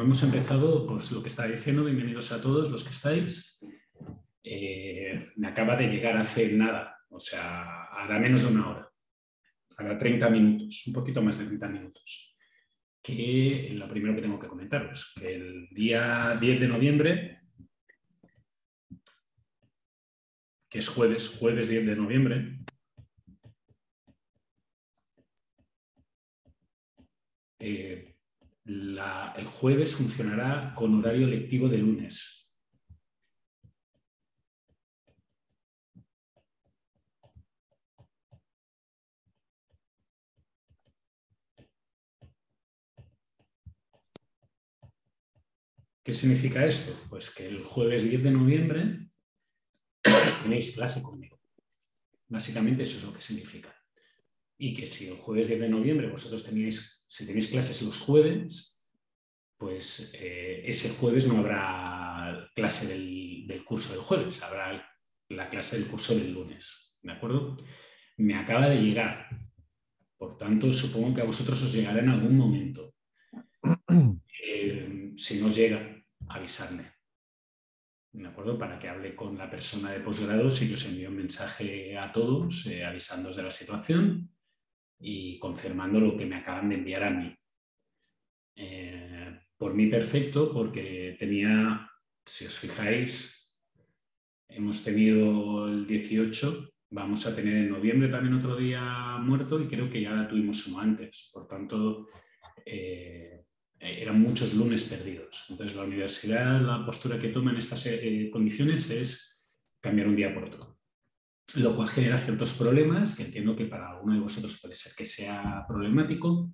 Hemos empezado, pues lo que estaba diciendo, bienvenidos a todos los que estáis. Me acaba de llegar hace nada, o sea, hará menos de una hora, hará 30 minutos, un poquito más de 30 minutos, que lo primero que tengo que comentaros, que el día 10 de noviembre, que es jueves 10 de noviembre, el jueves funcionará con horario lectivo de lunes. ¿Qué significa esto? Pues que el jueves 10 de noviembre tenéis clase conmigo. Básicamente eso es lo que significa. Y que si el jueves 10 de noviembre vosotros si tenéis clases los jueves, pues ese jueves no habrá clase del curso del jueves, habrá la clase del curso del lunes. ¿De acuerdo? Me acaba de llegar. Por tanto, supongo que a vosotros os llegará en algún momento. Si no os llega, avisadme. ¿De acuerdo? Para que hable con la persona de posgrado, si yo os envío un mensaje a todos avisándoos de la situación y confirmando lo que me acaban de enviar a mí. Por mí perfecto, porque tenía, si os fijáis, hemos tenido el 18, vamos a tener en noviembre también otro día muerto y creo que ya tuvimos uno antes. Por tanto, eran muchos lunes perdidos. Entonces, la universidad, la postura que toma en estas condiciones es cambiar un día por otro. Lo cual genera ciertos problemas, que entiendo que para alguno de vosotros puede ser que sea problemático,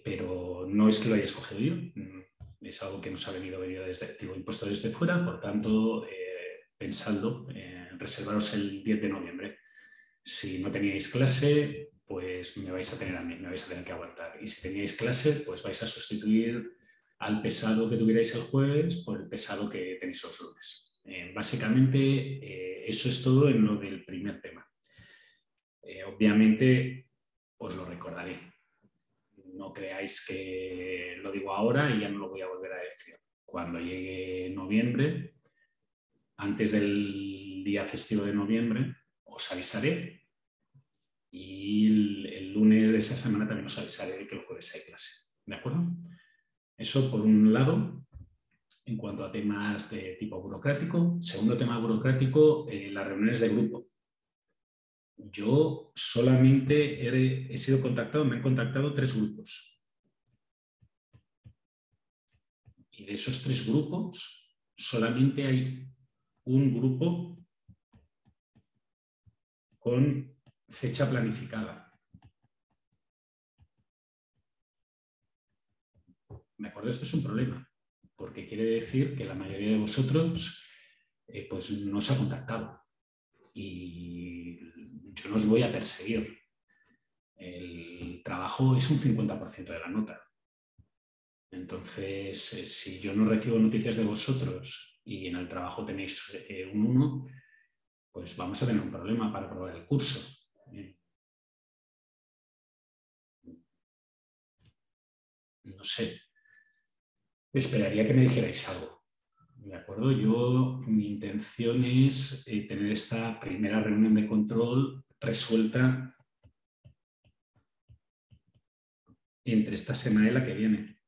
pero no es que lo haya escogido yo. Es algo que nos ha venido impuesto desde fuera, por tanto, pensadlo, reservaros el 10 de noviembre. Si no teníais clase, pues me vais a tener a mí, me vais a tener que aguantar. Y si teníais clase, pues vais a sustituir al pesado que tuvierais el jueves por el pesado que tenéis los lunes. Básicamente, eso es todo en lo del primer tema. Obviamente, os lo recordaré. No creáis que lo digo ahora y ya no lo voy a volver a decir. Cuando llegue noviembre, antes del día festivo de noviembre, os avisaré y el lunes de esa semana también os avisaré de que el jueves hay clase. ¿De acuerdo? Eso por un lado, en cuanto a temas de tipo burocrático. Segundo tema burocrático, las reuniones de grupo. Yo solamente he sido contactado, me han contactado 3 grupos. Y de esos 3 grupos, solamente hay un grupo con fecha planificada. ¿De acuerdo? Esto es un problema, porque quiere decir que la mayoría de vosotros pues no os ha contactado. Y yo no os voy a perseguir. El trabajo es un 50% de la nota. Entonces, si yo no recibo noticias de vosotros y en el trabajo tenéis un 1, pues vamos a tener un problema para aprobar el curso. No sé. Esperaría que me dijerais algo. ¿De acuerdo? Mi intención es tener esta primera reunión de control resuelta entre esta semana y la que viene.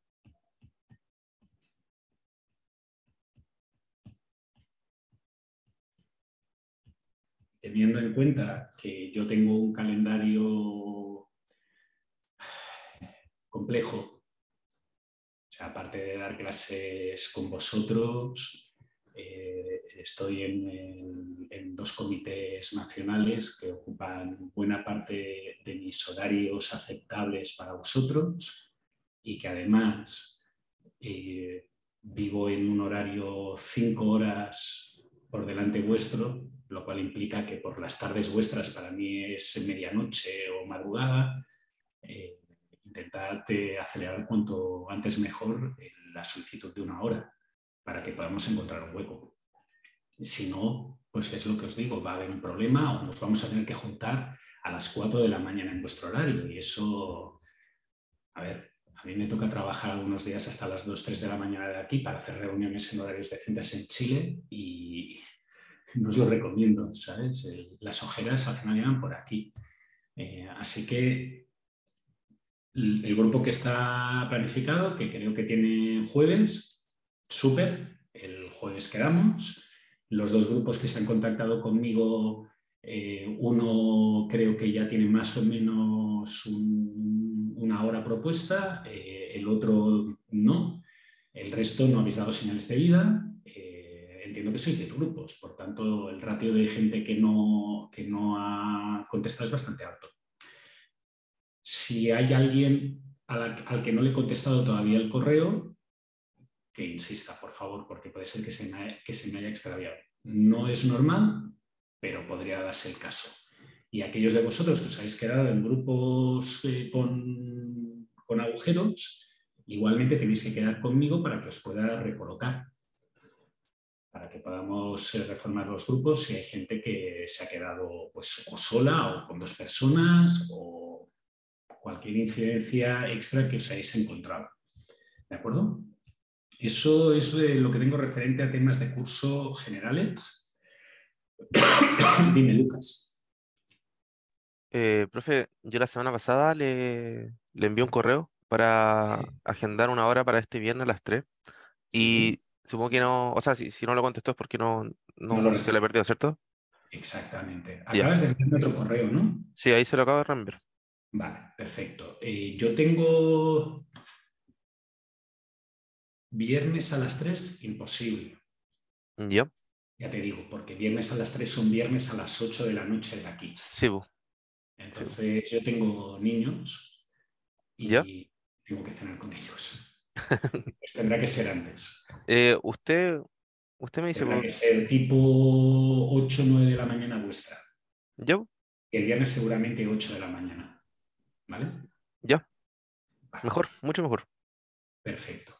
Teniendo en cuenta que yo tengo un calendario complejo, o sea, aparte de dar clases con vosotros, estoy en 2 comités nacionales que ocupan buena parte de mis horarios aceptables para vosotros y que además vivo en un horario 5 horas por delante vuestro, lo cual implica que por las tardes vuestras para mí es medianoche o madrugada. Intentad acelerar cuanto antes mejor la solicitud de 1 hora para que podamos encontrar un hueco. Si no, pues es lo que os digo, va a haber un problema o nos vamos a tener que juntar a las 4 de la mañana en vuestro horario y eso, a ver, A mí me toca trabajar algunos días hasta las 2, 3 de la mañana de aquí para hacer reuniones en horarios decentes en Chile y no os lo recomiendo, ¿sabes? Las ojeras al final llegan por aquí. Así que el grupo que está planificado, que creo que tiene jueves, súper, el jueves quedamos. Los dos grupos que se han contactado conmigo, uno creo que ya tiene más o menos una hora propuesta, el otro no. El resto no habéis dado señales de vida. Entiendo que sois 10 grupos, por tanto, el ratio de gente que no ha contestado es bastante alto. Si hay alguien al que no le he contestado todavía el correo, que insista, por favor, porque puede ser que se me haya extraviado. No es normal, pero podría darse el caso. Y aquellos de vosotros que os habéis quedado en grupos con agujeros, igualmente tenéis que quedar conmigo para que os pueda recolocar, para que podamos reformar los grupos si hay gente que se ha quedado pues, o sola o con 2 personas o cualquier incidencia extra que os hayáis encontrado. ¿De acuerdo? Eso es lo que tengo referente a temas de curso generales. Dime, Lucas. Profe, yo la semana pasada le envié un correo para agendar una hora para este viernes a las 3 Sí, y supongo que no, o sea, si no lo contestó es porque no lo se le recuerdo. perdió, ¿cierto? Exactamente. Ya, Acabas de enviarme otro correo, ¿no? sí, ahí se lo acabo de reenviar. Vale, perfecto. Yo tengo viernes a las 3, imposible. Ya, Ya te digo, porque viernes a las 3 son viernes a las 8 de la noche de aquí. sí, bu, sí, bu. Entonces, yo tengo niños ¿Ya? y tengo que cenar con ellos. Pues tendrá que ser antes. Usted, usted me dice, Tendrá bu, que ser tipo 8 o 9 de la mañana vuestra. ¿ya? Bu, El viernes seguramente 8 de la mañana. ¿Vale? ya, Vale, mejor, mucho mejor. perfecto.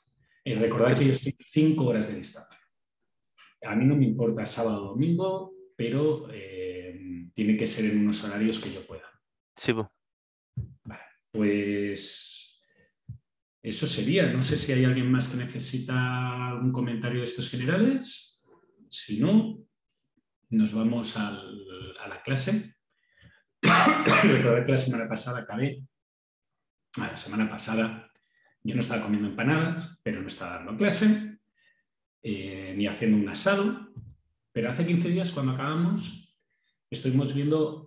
Recordad Muchas que yo gracias. estoy 5 horas de distancia. A mí no me importa sábado o domingo, pero tiene que ser en unos horarios que yo pueda. Sí, bu. Vale, pues eso sería. No sé si hay alguien más que necesita algún comentario de estos generales. Si no, nos vamos a la clase. Recordad que la semana pasada la semana pasada yo no estaba comiendo empanadas, pero no estaba dando clase, ni haciendo un asado, pero hace 15 días cuando acabamos estuvimos viendo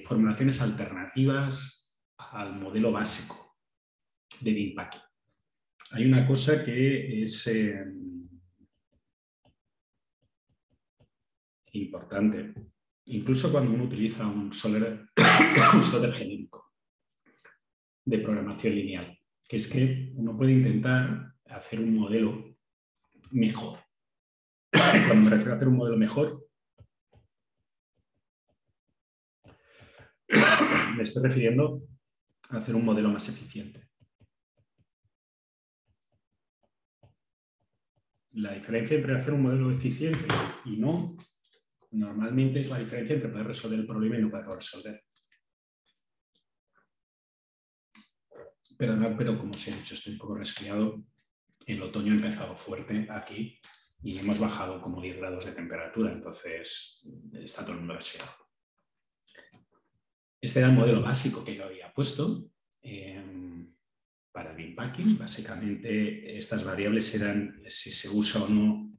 formulaciones alternativas al modelo básico de Lean Packing. Hay una cosa que es importante, incluso cuando uno utiliza un software genérico de programación lineal, que es que uno puede intentar hacer un modelo mejor. Cuando me refiero a hacer un modelo mejor, me estoy refiriendo a hacer un modelo más eficiente. La diferencia entre hacer un modelo eficiente y no, normalmente es la diferencia entre poder resolver el problema y no poderlo resolver. Perdonad, pero como os he dicho, estoy un poco resfriado. El otoño ha empezado fuerte aquí y hemos bajado como 10 grados de temperatura, entonces está todo el mundo resfriado. Este era el modelo básico que yo había puesto para el Lean. Básicamente, estas variables eran si se usa o no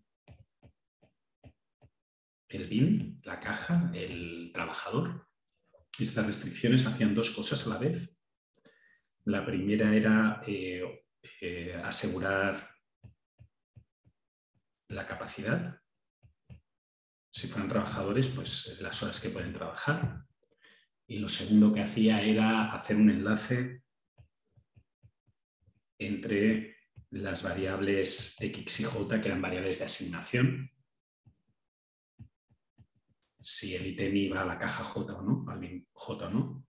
el bin, la caja, el trabajador. Estas restricciones hacían 2 cosas a la vez. La primera era asegurar la capacidad. Si fueran trabajadores, pues las horas que pueden trabajar. Y lo segundo que hacía era hacer un enlace entre las variables X y J, que eran variables de asignación. Si el ítem iba a la caja J o no, al bin J o no.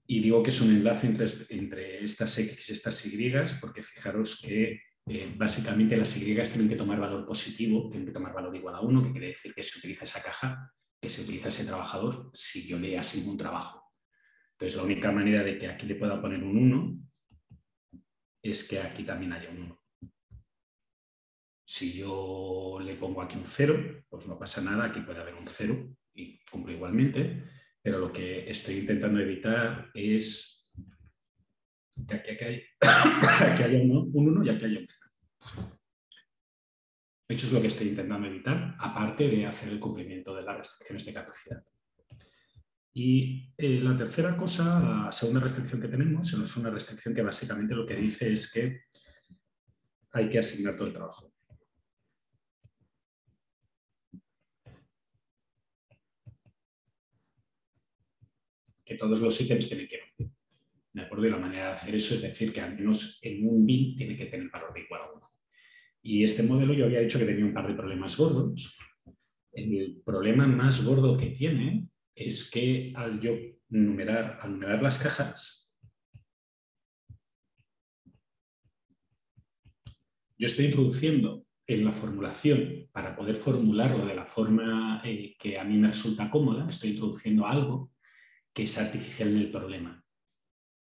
Y digo que es un enlace entre estas X y estas Y, porque fijaros que básicamente las Y tienen que tomar valor positivo, tienen que tomar valor igual a 1, que quiere decir que se utiliza esa caja, que se utiliza ese trabajador si yo le asigno un trabajo. Entonces, la única manera de que aquí le pueda poner un 1 es que aquí también haya un 1. Si yo le pongo aquí un 0, pues no pasa nada, aquí puede haber un 0 y cumplo igualmente, pero lo que estoy intentando evitar es que aquí haya un 1 y aquí haya un 0. Eso es lo que estoy intentando evitar, aparte de hacer el cumplimiento de las restricciones de capacidad. Y la tercera cosa, la segunda restricción que tenemos, es una restricción que básicamente lo que dice es que hay que asignar todo el trabajo. Que todos los ítems tienen que ir. ¿De acuerdo? Y la manera de hacer eso es decir que al menos en un bin tiene que tener valor de igual a 1. Y este modelo yo había dicho que tenía un par de problemas gordos. El problema más gordo que tiene es que al numerar las cajas, yo estoy introduciendo en la formulación, para poder formularlo de la forma que a mí me resulta cómoda, estoy introduciendo algo que es artificial en el problema,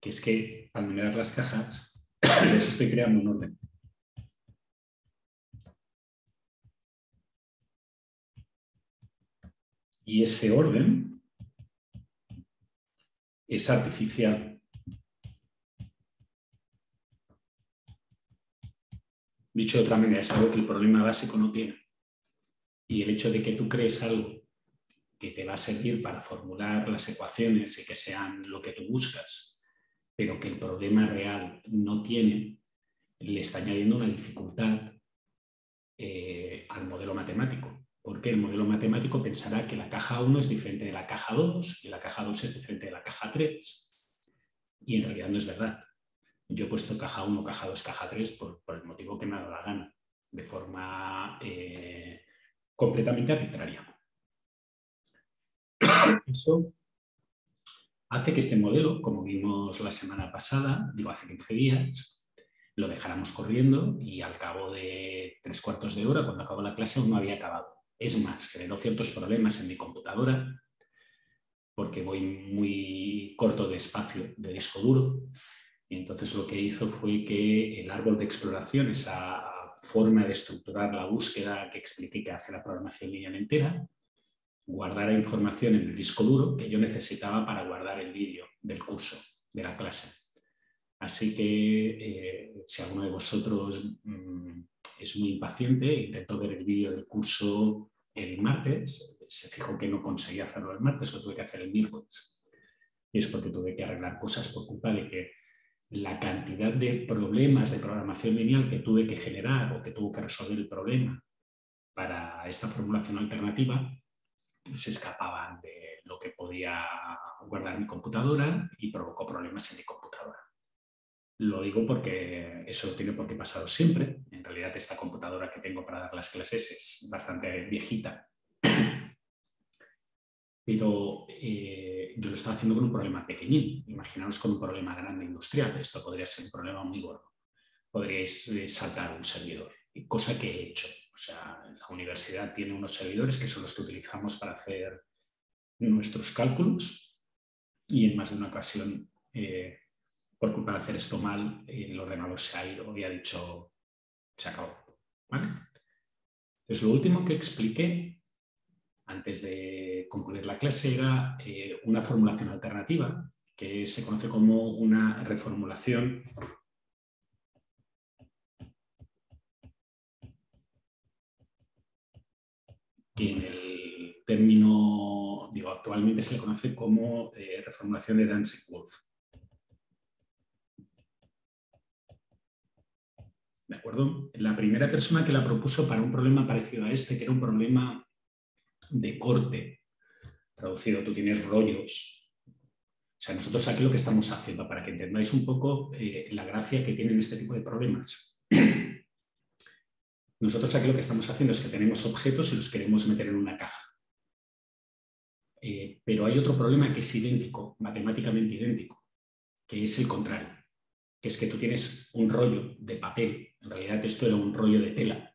que es que al numerar las cajas, les estoy creando un orden. Y ese orden es artificial. Dicho de otra manera, es algo que el problema básico no tiene. Y el hecho de que tú crees algo que te va a servir para formular las ecuaciones y que sean lo que tú buscas, pero que el problema real no tiene, le está añadiendo una dificultad al modelo matemático. Porque el modelo matemático pensará que la caja 1 es diferente de la caja 2 y la caja 2 es diferente de la caja 3. Y en realidad no es verdad. Yo he puesto caja 1, caja 2, caja 3 por el motivo que me ha dado la gana, de forma completamente arbitraria. Eso hace que este modelo, como vimos la semana pasada, digo hace 15 días, lo dejáramos corriendo y al cabo de 3/4 de hora, cuando acabó la clase, aún no había acabado. Es más, generó ciertos problemas en mi computadora porque voy muy corto de espacio de disco duro. Y entonces lo que hizo fue que el árbol de exploración, esa forma de estructurar la búsqueda que expliqué que hace la programación lineal entera, guardara información en el disco duro que yo necesitaba para guardar el vídeo del curso, de la clase. Así que si alguno de vosotros es muy impaciente e intentó ver el vídeo del curso el martes, se fijó que no conseguía hacerlo el martes, lo tuve que hacer el miércoles. Y es porque tuve que arreglar cosas por culpa de que la cantidad de problemas de programación lineal que tuve que generar o que tuvo que resolver el problema para esta formulación alternativa se escapaban de lo que podía guardar mi computadora y provocó problemas en mi computadora. Lo digo porque eso no tiene por qué pasar siempre. En realidad esta computadora que tengo para dar las clases es bastante viejita. Pero yo lo estaba haciendo con un problema pequeñín. Imaginaos con un problema grande industrial. Esto podría ser un problema muy gordo. Podríais saltar un servidor, cosa que he hecho. O sea, la universidad tiene unos servidores que son los que utilizamos para hacer nuestros cálculos y en más de una ocasión, por culpa de hacer esto mal, el ordenador se ha ido y ha dicho, se acabó. ¿Vale? Entonces, lo último que expliqué antes de concluir la clase era una formulación alternativa que se conoce como una reformulación que en el término, digo, actualmente se le conoce como reformulación de Dantzig-Wolf. ¿De acuerdo? La primera persona que la propuso para un problema parecido a este, que era un problema de corte, traducido, tú tienes rollos. O sea, nosotros aquí lo que estamos haciendo, para que entendáis un poco la gracia que tienen este tipo de problemas. Nosotros aquí lo que estamos haciendo es que tenemos objetos y los queremos meter en una caja. Pero hay otro problema que es idéntico, matemáticamente idéntico, que es el contrario, que es que tú tienes un rollo de papel, en realidad esto era un rollo de tela,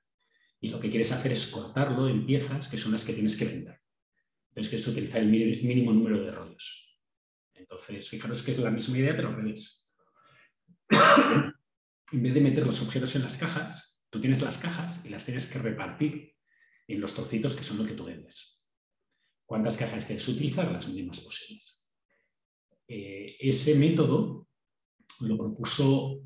y lo que quieres hacer es cortarlo en piezas que son las que tienes que vender. Entonces quieres utilizar el mínimo número de rollos. Entonces, fijaros que es la misma idea, pero al revés. En vez de meter los objetos en las cajas, tú tienes las cajas y las tienes que repartir en los trocitos que son lo que tú vendes. ¿Cuántas cajas quieres utilizar? Las mínimas posibles. Ese método lo propuso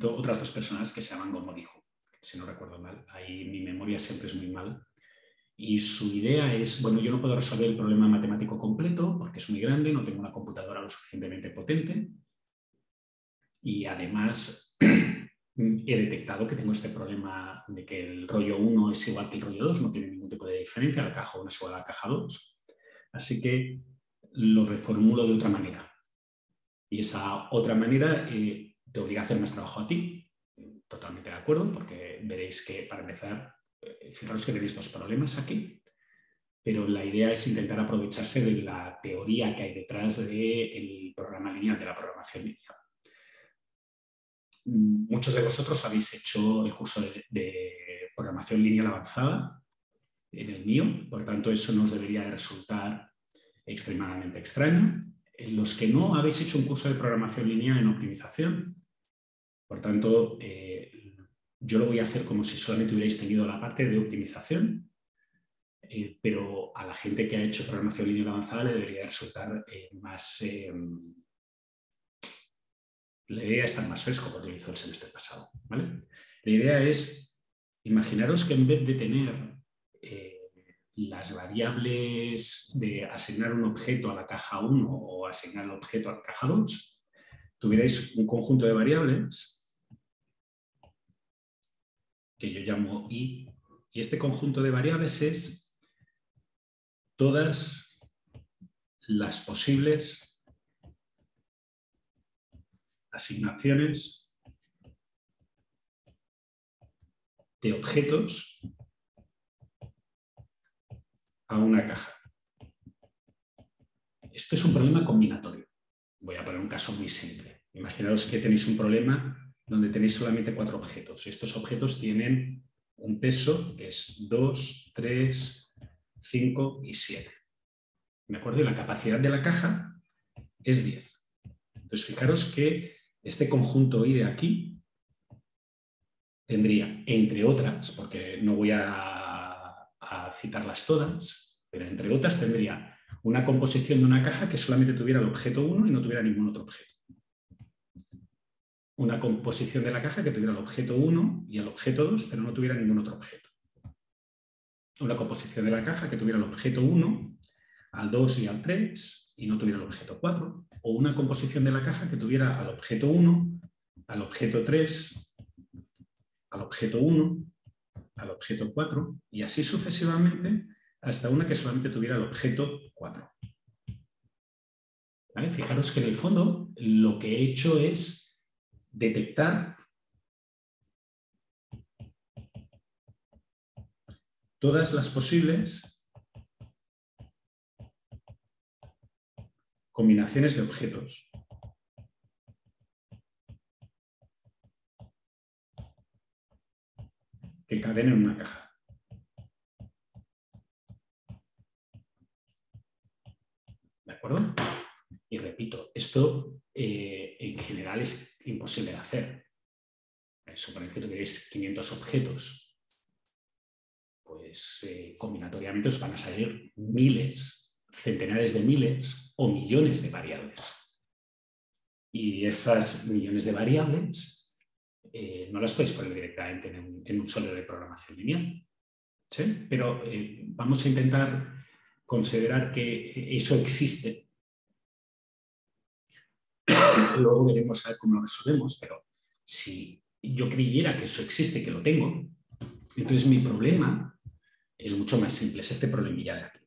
otras dos personas que se llaman Gomodijo, si no recuerdo mal. Ahí mi memoria siempre es muy mal. Y su idea es, bueno, yo no puedo resolver el problema matemático completo porque es muy grande, no tengo una computadora lo suficientemente potente y además he detectado que tengo este problema de que el rollo 1 es igual que el rollo 2, no tiene ningún tipo de diferencia, la caja 1 es igual a la caja 2. Así que lo reformulo de otra manera. Y esa otra manera te obliga a hacer más trabajo a ti. Totalmente de acuerdo, porque veréis que para empezar, fijaros que tenéis dos problemas aquí, pero la idea es intentar aprovecharse de la teoría que hay detrás del programa lineal, de la programación lineal. Muchos de vosotros habéis hecho el curso de programación lineal avanzada en el mío, por tanto eso nos debería de resultar extremadamente extraño. En los que no habéis hecho un curso de programación lineal en optimización, por tanto, yo lo voy a hacer como si solamente hubierais tenido la parte de optimización, pero a la gente que ha hecho programación lineal avanzada le debería resultar más... la idea es estar más fresco porque lo hizo el semestre pasado, ¿vale? La idea es, imaginaros que en vez de tener las variables de asignar un objeto a la caja 1 o asignar el objeto a la caja 2, tuvierais un conjunto de variables que yo llamo I, y este conjunto de variables es todas las posibles asignaciones de objetos a una caja. Esto es un problema combinatorio. Voy a poner un caso muy simple. Imaginaos que tenéis un problema donde tenéis solamente 4 objetos. Estos objetos tienen un peso que es 2, 3, 5 y 7. ¿De acuerdo? Y la capacidad de la caja es 10. Entonces, fijaros que este conjunto I de aquí tendría, entre otras, porque no voy a citarlas todas, pero entre otras tendría una composición de una caja que solamente tuviera el objeto 1 y no tuviera ningún otro objeto. Una composición de la caja que tuviera el objeto 1 y el objeto 2, pero no tuviera ningún otro objeto. Una composición de la caja que tuviera el objeto 1, al 2 y al 3 y no tuviera el objeto 4. O una composición de la caja que tuviera al objeto 1, al objeto 3, al objeto 1, al objeto 4 y así sucesivamente hasta una que solamente tuviera el objeto 4. ¿Vale? Fijaros que en el fondo lo que he hecho es detectar todas las posibles combinaciones de objetos que caben en una caja. ¿De acuerdo? Y repito, esto en general es imposible de hacer. Suponed que tuvierais 500 objetos, pues combinatoriamente os van a salir miles, centenares de miles o millones de variables. Y esas millones de variables no las podéis poner directamente en un solo de programación lineal. ¿Sí? Pero vamos a intentar considerar que eso existe. Luego veremos a ver cómo lo resolvemos, pero si yo creyera que eso existe, que lo tengo, entonces mi problema es mucho más simple, es este problemilla de aquí.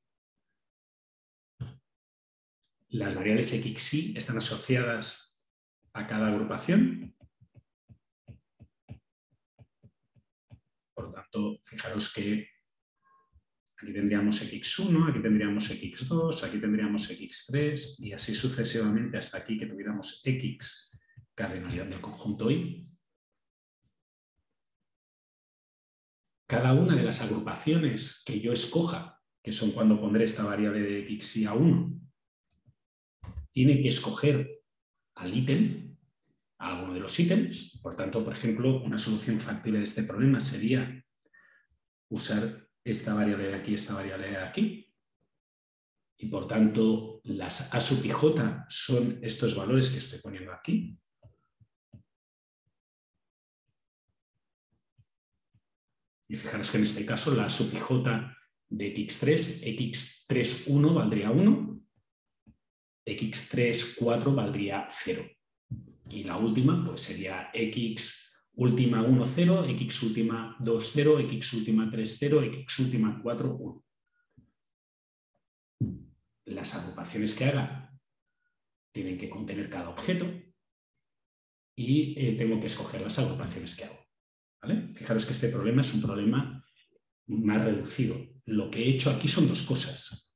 Las variables x, y están asociadas a cada agrupación. Por lo tanto, fijaros que aquí tendríamos x1, aquí tendríamos x2, aquí tendríamos x3 y así sucesivamente hasta aquí que tuviéramos x cardinalidad del conjunto I. Cada una de las agrupaciones que yo escoja, que son cuando pondré esta variable de x y a 1, tiene que escoger al ítem, a alguno de los ítems. Por tanto, por ejemplo, una solución factible de este problema sería usar esta variable de aquí, esta variable de aquí. Y por tanto, las A sub i j son estos valores que estoy poniendo aquí. Y fijaros que en este caso la A sub i j de x3, x3, 1 valdría 1, x3, 4 valdría 0. Y la última pues sería x última 1, 0, x última 2, 0, x última 3, 0, x última 4, 1. Las agrupaciones que haga tienen que contener cada objeto y tengo que escoger las agrupaciones que hago. ¿Vale? Fijaros que este problema es un problema más reducido. Lo que he hecho aquí son dos cosas.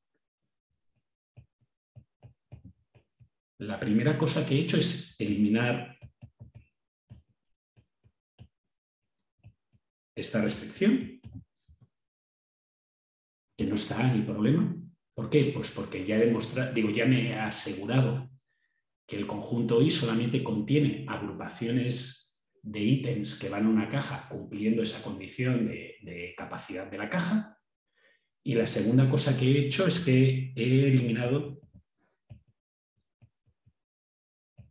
La primera cosa que he hecho es eliminar esta restricción, que no está en el problema. ¿Por qué? Pues porque ya he demostrado, ya me he asegurado que el conjunto I solamente contiene agrupaciones de ítems que van a una caja cumpliendo esa condición de capacidad de la caja. Y la segunda cosa que he hecho es que he eliminado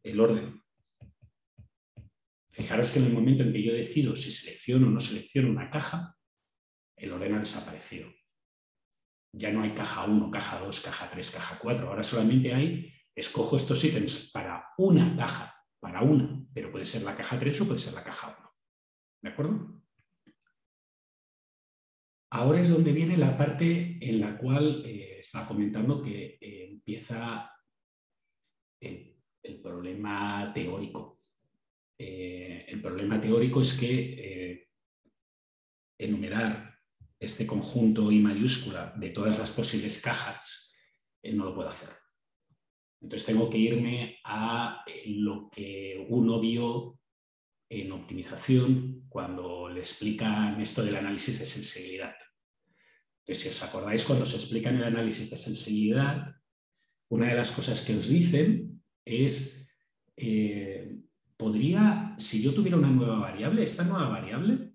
el orden. Fijaros que en el momento en que yo decido si selecciono o no selecciono una caja, el orden ha desaparecido. Ya no hay caja 1, caja 2, caja 3, caja 4. Ahora solamente hay, escojo estos ítems para una caja, para una, pero puede ser la caja 3 o puede ser la caja 1. ¿De acuerdo? Ahora es donde viene la parte en la cual estaba comentando que empieza el problema teórico. El problema teórico es que enumerar este conjunto I mayúscula de todas las posibles cajas no lo puedo hacer. Entonces tengo que irme a lo que uno vio en optimización cuando le explican esto del análisis de sensibilidad. Entonces, si os acordáis, cuando se explica el análisis de sensibilidad, una de las cosas que os dicen es, si yo tuviera una nueva variable, esta nueva variable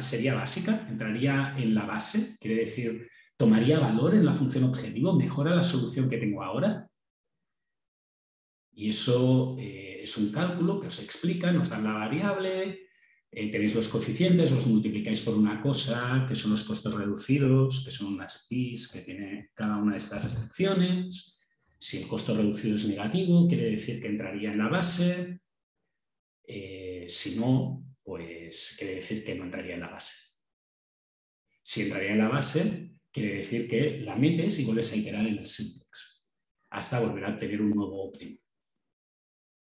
sería básica, entraría en la base, quiere decir, tomaría valor en la función objetivo, mejora la solución que tengo ahora. Y eso es un cálculo que os explica, nos dan la variable, tenéis los coeficientes, los multiplicáis por una cosa, que son los costos reducidos, que son unas pis que tiene cada una de estas restricciones. Si el costo reducido es negativo, quiere decir que entraría en la base. Si no, pues quiere decir que no entraría en la base. Si entraría en la base, quiere decir que la metes y vuelves a iterar en el simplex hasta volver a tener un nuevo óptimo.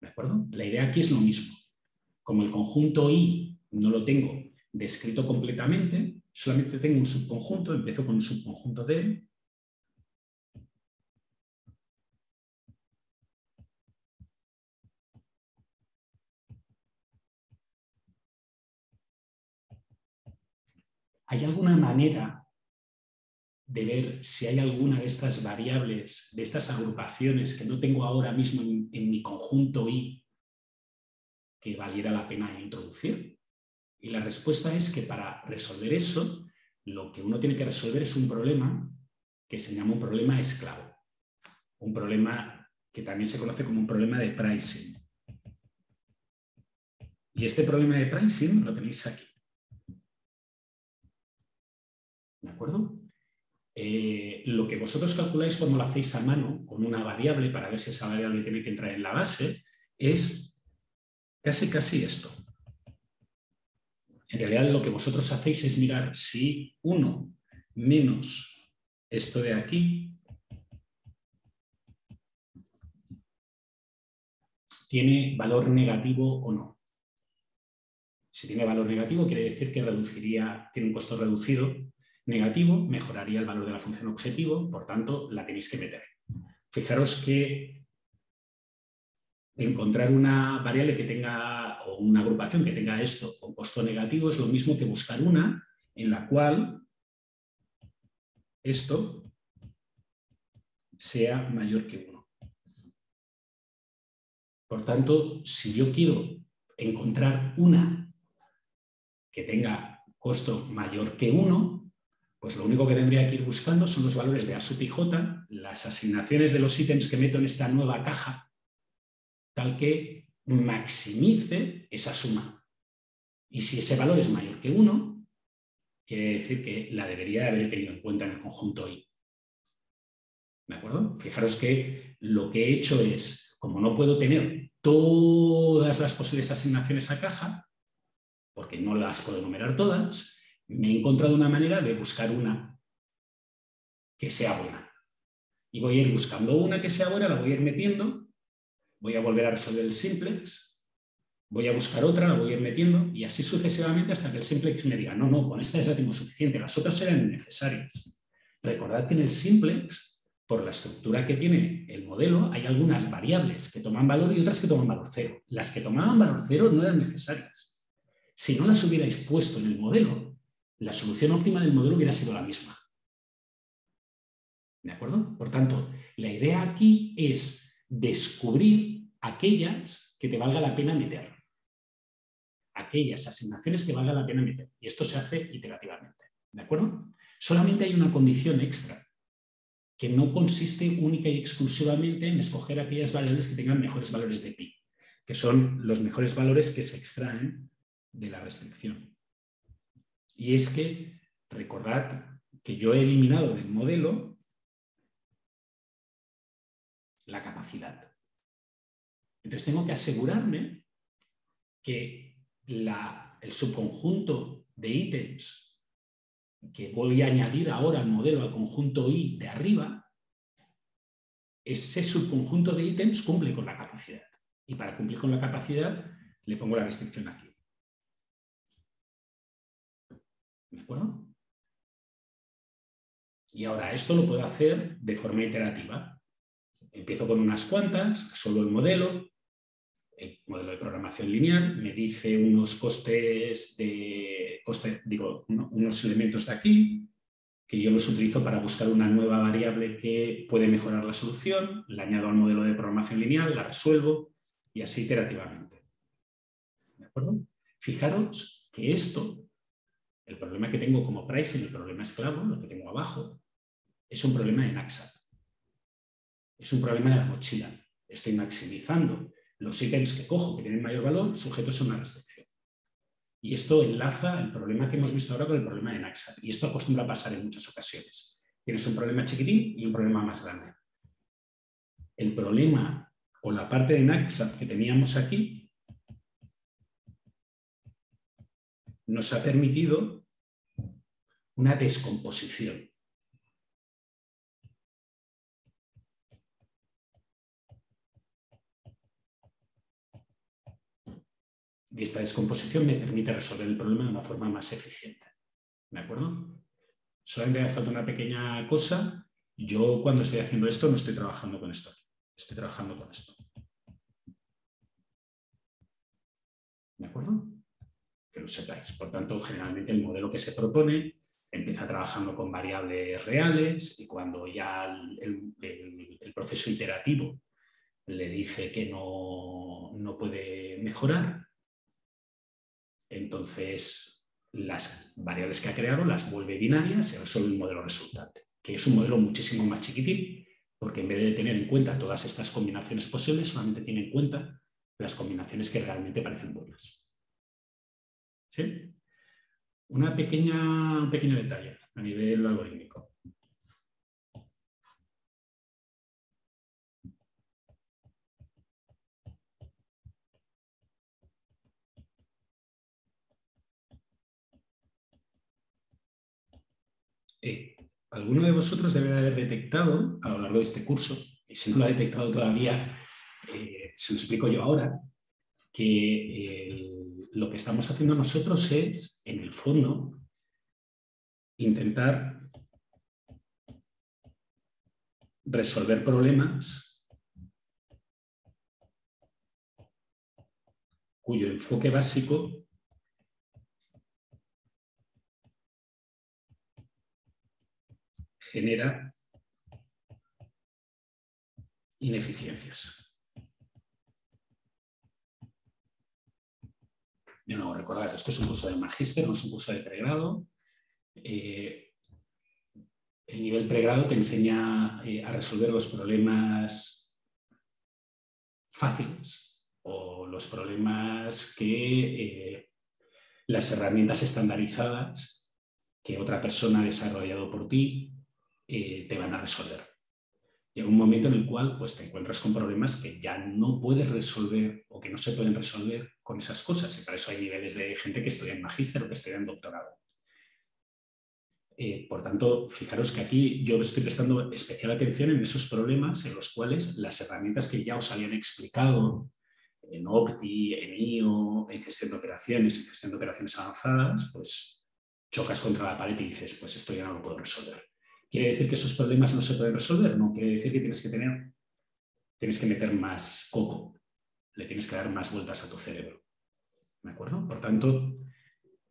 ¿De acuerdo? La idea aquí es lo mismo. Como el conjunto I no lo tengo descrito completamente, solamente tengo un subconjunto, empiezo con un subconjunto de él. ¿Hay alguna manera de ver si hay alguna de estas variables, de estas agrupaciones que no tengo ahora mismo en mi conjunto I que valiera la pena introducir? Y la respuesta es que para resolver eso, lo que uno tiene que resolver es un problema que se llama un problema esclavo. Un problema que también se conoce como un problema de pricing. Y este problema de pricing lo tenéis aquí. ¿De acuerdo? Lo que vosotros calculáis cuando lo hacéis a mano con una variable para ver si esa variable tiene que entrar en la base es casi esto. En realidad lo que vosotros hacéis es mirar si 1 menos esto de aquí tiene valor negativo o no. Si tiene valor negativo quiere decir que tiene un costo reducido negativo, mejoraría el valor de la función objetivo, por tanto la tenéis que meter. Fijaros que encontrar una variable que tenga, o una agrupación que tenga esto con costo negativo es lo mismo que buscar una en la cual esto sea mayor que 1. Por tanto, si yo quiero encontrar una que tenga costo mayor que 1, pues lo único que tendría que ir buscando son los valores de A sub i j, las asignaciones de los ítems que meto en esta nueva caja, tal que maximice esa suma. Y si ese valor es mayor que 1, quiere decir que la debería haber tenido en cuenta en el conjunto I. ¿De acuerdo? Fijaros que lo que he hecho es, como no puedo tener todas las posibles asignaciones a caja, porque no las puedo enumerar todas, me he encontrado una manera de buscar una que sea buena. Y voy a ir buscando una que sea buena, la voy a ir metiendo, voy a volver a resolver el simplex, voy a buscar otra, la voy a ir metiendo y así sucesivamente hasta que el simplex me diga, no, con esta ya tengo suficiente, las otras eran innecesarias. Recordad que en el simplex, por la estructura que tiene el modelo, hay algunas variables que toman valor y otras que toman valor cero. Las que tomaban valor cero no eran necesarias. Si no las hubierais puesto en el modelo, la solución óptima del modelo hubiera sido la misma. ¿De acuerdo? Por tanto, la idea aquí es descubrir aquellas que te valga la pena meter. Aquellas asignaciones que valga la pena meter. Y esto se hace iterativamente. ¿De acuerdo? Solamente hay una condición extra, que no consiste única y exclusivamente en escoger aquellas variables que tengan mejores valores de pi, que son los mejores valores que se extraen de la restricción. Y es que, recordad que yo he eliminado del modelo la capacidad. Entonces tengo que asegurarme que el subconjunto de ítems que voy a añadir ahora al modelo, al conjunto I de arriba, ese subconjunto de ítems cumple con la capacidad. Y para cumplir con la capacidad le pongo la restricción aquí. ¿De acuerdo? Y ahora esto lo puedo hacer de forma iterativa. Empiezo con unas cuantas, solo el modelo de programación lineal, me dice unos unos elementos de aquí, que yo los utilizo para buscar una nueva variable que puede mejorar la solución, la añado al modelo de programación lineal, la resuelvo y así iterativamente. ¿De acuerdo? Fijaros que esto, el problema que tengo como pricing, el problema esclavo, lo que tengo abajo, es un problema de Naxat. Es un problema de la mochila. Estoy maximizando los ítems que cojo que tienen mayor valor sujetos a una restricción. Y esto enlaza el problema que hemos visto ahora con el problema de Naxat. Y esto acostumbra a pasar en muchas ocasiones. Tienes un problema chiquitín y un problema más grande. El problema o la parte de Naxat que teníamos aquí nos ha permitido una descomposición. Y esta descomposición me permite resolver el problema de una forma más eficiente. ¿De acuerdo? Solamente me falta una pequeña cosa. Yo cuando estoy haciendo esto no estoy trabajando con esto. Estoy trabajando con esto. ¿De acuerdo? Que lo sepáis. Por tanto, generalmente el modelo que se propone empieza trabajando con variables reales y cuando ya el proceso iterativo le dice que no puede mejorar, entonces las variables que ha creado las vuelve binarias y resuelve el modelo resultante, que es un modelo muchísimo más chiquitín, porque en vez de tener en cuenta todas estas combinaciones posibles, solamente tiene en cuenta las combinaciones que realmente parecen buenas. ¿Sí? Un pequeño detalle a nivel algorítmico. Alguno de vosotros debe haber detectado a lo largo de este curso, y si no lo ha detectado todavía, se lo explico yo ahora, que lo que estamos haciendo nosotros es, en el fondo, intentar resolver problemas cuyo enfoque básico genera ineficiencias. De nuevo, recordad, esto es un curso de magíster, no es un curso de pregrado. El nivel pregrado te enseña a resolver los problemas fáciles o los problemas que las herramientas estandarizadas que otra persona ha desarrollado por ti te van a resolver. Llega un momento en el cual pues, te encuentras con problemas que ya no puedes resolver o que no se pueden resolver con esas cosas. Y para eso hay niveles de gente que estudia en magíster o que estudia en doctorado. Por tanto, fijaros que aquí yo estoy prestando especial atención en esos problemas en los cuales las herramientas que ya os habían explicado en Opti, en IO, en gestión de operaciones avanzadas, pues chocas contra la pared y dices, pues esto ya no lo puedo resolver. ¿Quiere decir que esos problemas no se pueden resolver? No, quiere decir que tienes que meter más coco, le tienes que dar más vueltas a tu cerebro. ¿De acuerdo? Por tanto,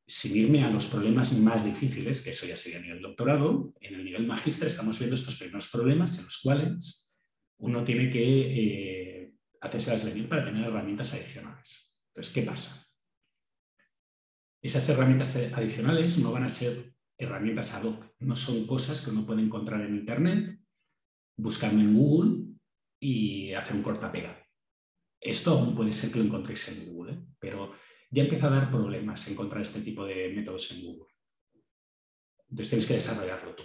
sin irme a los problemas más difíciles, que eso ya sería a nivel doctorado, en el nivel magíster estamos viendo estos primeros problemas en los cuales uno tiene que hacérselas venir para tener herramientas adicionales. Entonces, ¿qué pasa? Esas herramientas adicionales no van a ser herramientas ad hoc, no son cosas que uno puede encontrar en Internet, buscarme en Google y hacer un corta-pega. Esto aún puede ser que lo encontréis en Google, pero ya empieza a dar problemas encontrar este tipo de métodos en Google. Entonces tienes que desarrollarlo tú.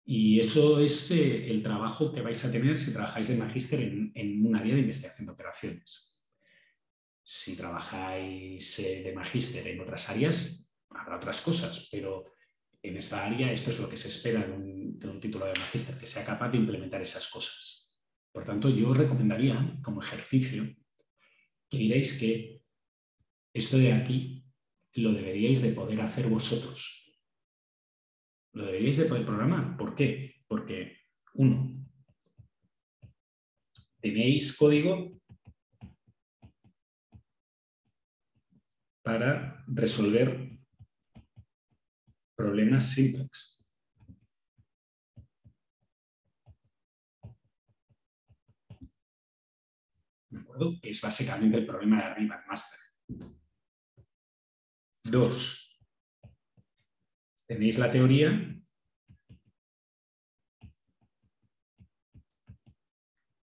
Y eso es el trabajo que vais a tener si trabajáis de magíster en un área de investigación de operaciones. Si trabajáis de magíster en otras áreas, habrá otras cosas, pero en esta área esto es lo que se espera de un título de magíster, que sea capaz de implementar esas cosas. Por tanto, yo os recomendaría, como ejercicio, que diréis que esto de aquí lo deberíais de poder hacer vosotros. Lo deberíais de poder programar. ¿Por qué? Porque, uno, tenéis código para resolver problemas simplex. ¿De acuerdo? Que es básicamente el problema de arriba, el master. Dos, tenéis la teoría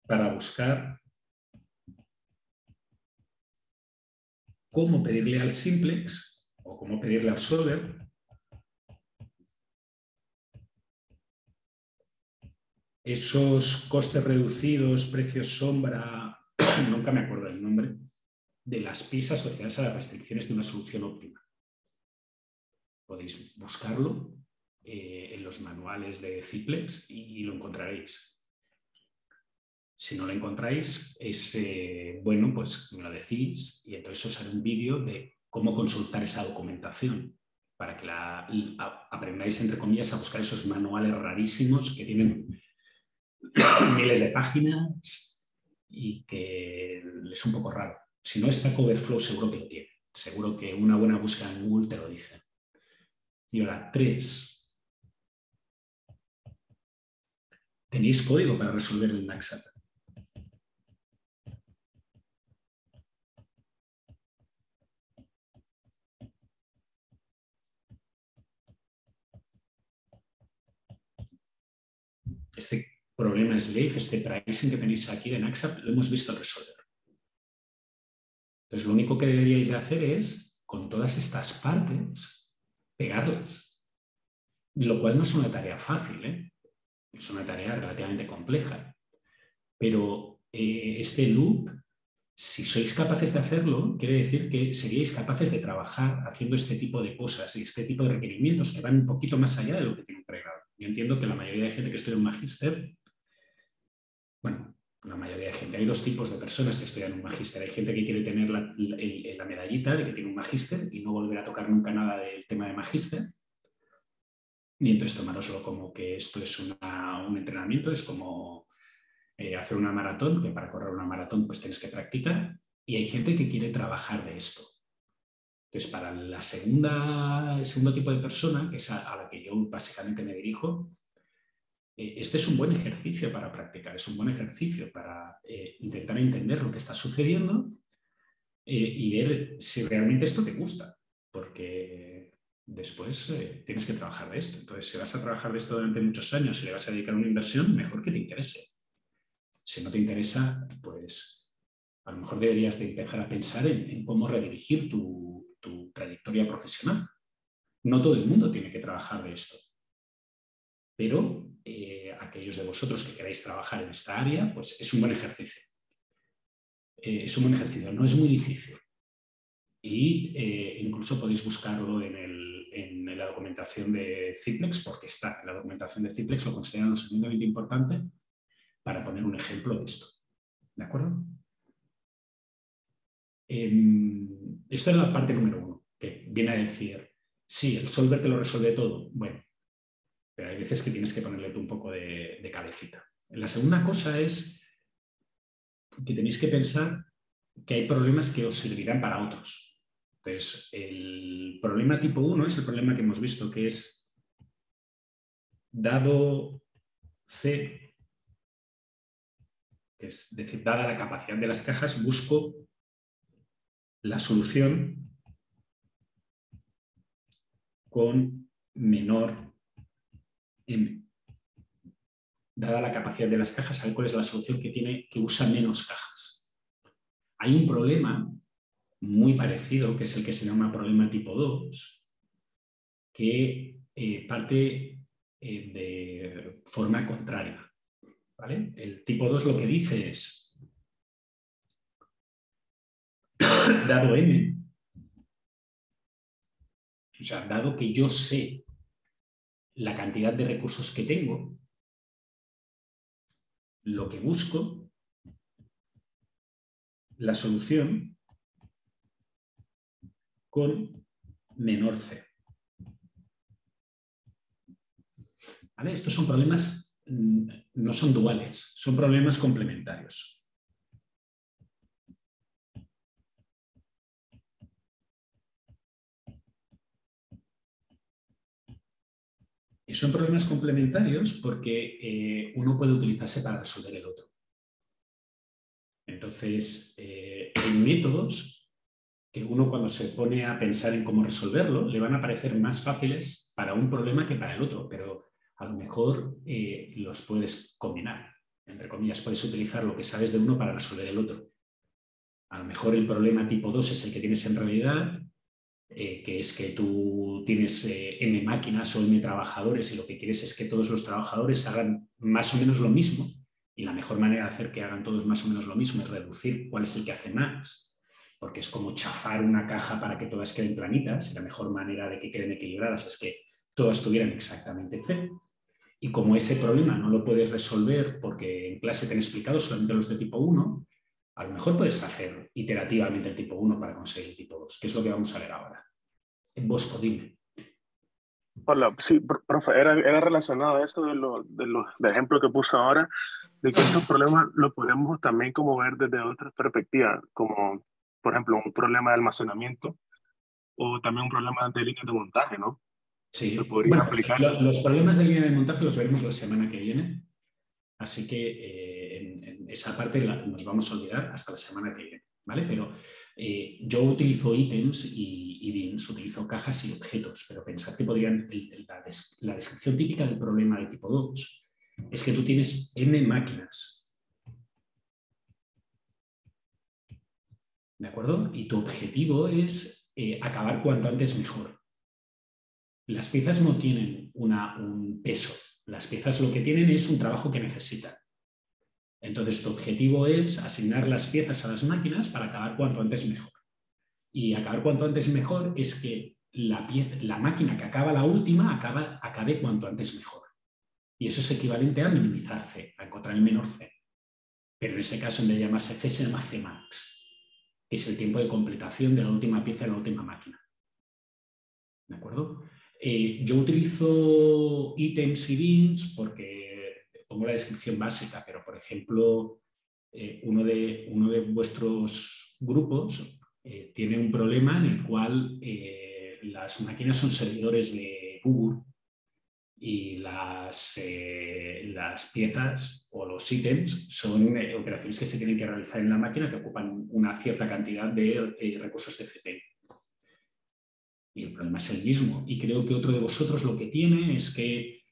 para buscar cómo pedirle al simplex o cómo pedirle al solver esos costes reducidos, precios sombra, nunca me acuerdo el nombre, de las PIs asociadas a las restricciones de una solución óptima. Podéis buscarlo en los manuales de Ciplex y lo encontraréis. Si no lo encontráis, es bueno, pues me lo decís y entonces os haré un vídeo de cómo consultar esa documentación para que aprendáis, entre comillas, a buscar esos manuales rarísimos que tienen miles de páginas y que es un poco raro. Si no está Coverflow, seguro que lo tiene. Seguro que una buena búsqueda en Google te lo dice. Y ahora, 3. ¿Tenéis código para resolver el NACSAT? Este problema slave, este pricing que tenéis aquí de NACSAT, lo hemos visto resolver. Entonces, lo único que deberíais de hacer es, con todas estas partes, pegarlas. Lo cual no es una tarea fácil, ¿eh? Es una tarea relativamente compleja. Pero este loop, si sois capaces de hacerlo, quiere decir que seríais capaces de trabajar haciendo este tipo de cosas y este tipo de requerimientos que van un poquito más allá de lo que tiene un pregrado. Yo entiendo que la mayoría de gente que estudia un magíster, bueno, la mayoría de gente, hay dos tipos de personas que estudian un magíster. Hay gente que quiere tener la medallita de que tiene un magíster y no volver a tocar nunca nada del tema de magíster. Y entonces tomároslo como que esto es un entrenamiento, es como hacer una maratón, que para correr una maratón pues tienes que practicar, y hay gente que quiere trabajar de esto. Entonces, para el segundo tipo de persona, que es a la que yo básicamente me dirijo, Este es un buen ejercicio para practicar, es un buen ejercicio para intentar entender lo que está sucediendo y ver si realmente esto te gusta, porque después tienes que trabajar de esto. Entonces, si vas a trabajar de esto durante muchos años y le vas a dedicar una inversión, mejor que te interese. Si no te interesa, pues a lo mejor deberías de empezar a pensar en cómo redirigir tu trayectoria profesional. No todo el mundo tiene que trabajar de esto, pero aquellos de vosotros que queráis trabajar en esta área, pues es un buen ejercicio. Es un buen ejercicio, no es muy difícil. Y incluso podéis buscarlo en la documentación de Ciplex, porque está en la documentación de Ciplex, lo consideran lo suficientemente importante para poner un ejemplo de esto. ¿De acuerdo? Esto es la parte número 1, que viene a decir, sí, el solver te lo resuelve todo. Bueno, pero hay veces que tienes que ponerle tú un poco de cabecita. La segunda cosa es que tenéis que pensar que hay problemas que os servirán para otros. Entonces, el problema tipo 1 es el problema que hemos visto, que es dado C, que es decir, dada la capacidad de las cajas, busco la solución con menor M. Dada la capacidad de las cajas, ¿sabe cuál es la solución que usa menos cajas? Hay un problema muy parecido, que es el que se llama problema tipo 2, que parte de forma contraria. ¿Vale? El tipo 2 lo que dice es, dado M, o sea, dado que yo sé la cantidad de recursos que tengo, lo que busco, la solución con menor C. ¿Vale? Estos son problemas, no son duales, son problemas complementarios. Y son problemas complementarios porque uno puede utilizarse para resolver el otro. Entonces, hay métodos que uno cuando se pone a pensar en cómo resolverlo, le van a parecer más fáciles para un problema que para el otro, pero a lo mejor los puedes combinar. Entre comillas, puedes utilizar lo que sabes de uno para resolver el otro. A lo mejor el problema tipo 2 es el que tienes en realidad, que es que tú tienes M máquinas o M trabajadores y lo que quieres es que todos los trabajadores hagan más o menos lo mismo, y la mejor manera de hacer que hagan todos más o menos lo mismo es reducir cuál es el que hace más, porque es como chafar una caja para que todas queden planitas, y la mejor manera de que queden equilibradas es que todas tuvieran exactamente C. Y como ese problema no lo puedes resolver porque en clase te han explicado solamente los de tipo 1, a lo mejor puedes hacer iterativamente el tipo 1 para conseguir el tipo 2, que es lo que vamos a ver ahora. Bosco, dime. Hola, sí, profe, era relacionado a eso del ejemplo que puso ahora, de que estos problemas los podemos también como ver desde otras perspectivas, como por ejemplo un problema de almacenamiento o también un problema de líneas de montaje, ¿no? Se Sí, podría bueno, aplicar. los problemas de línea de montaje los veremos la semana que viene, así que en esa parte nos vamos a olvidar hasta la semana que viene, ¿vale? Pero yo utilizo ítems y bins, utilizo cajas y objetos, pero pensad que podrían, la descripción típica del problema de tipo 2 es que tú tienes M máquinas, ¿de acuerdo? Y tu objetivo es acabar cuanto antes mejor. Las piezas no tienen un peso, las piezas lo que tienen es un trabajo que necesitan. Entonces, tu objetivo es asignar las piezas a las máquinas para acabar cuanto antes mejor. Y acabar cuanto antes mejor es que la máquina que acaba la última acabe cuanto antes mejor. Y eso es equivalente a minimizar C, a encontrar el menor C. Pero en ese caso, en vez de llamarse C, se llama Cmax, que es el tiempo de completación de la última pieza de la última máquina. ¿De acuerdo? Yo utilizo ítems y bins porque pongo la descripción básica, pero por ejemplo, uno de vuestros grupos tiene un problema en el cual las máquinas son servidores de Google y las piezas o los ítems son operaciones que se tienen que realizar en la máquina que ocupan una cierta cantidad de recursos de CPU. Y el problema es el mismo. Y creo que otro de vosotros lo que tiene es que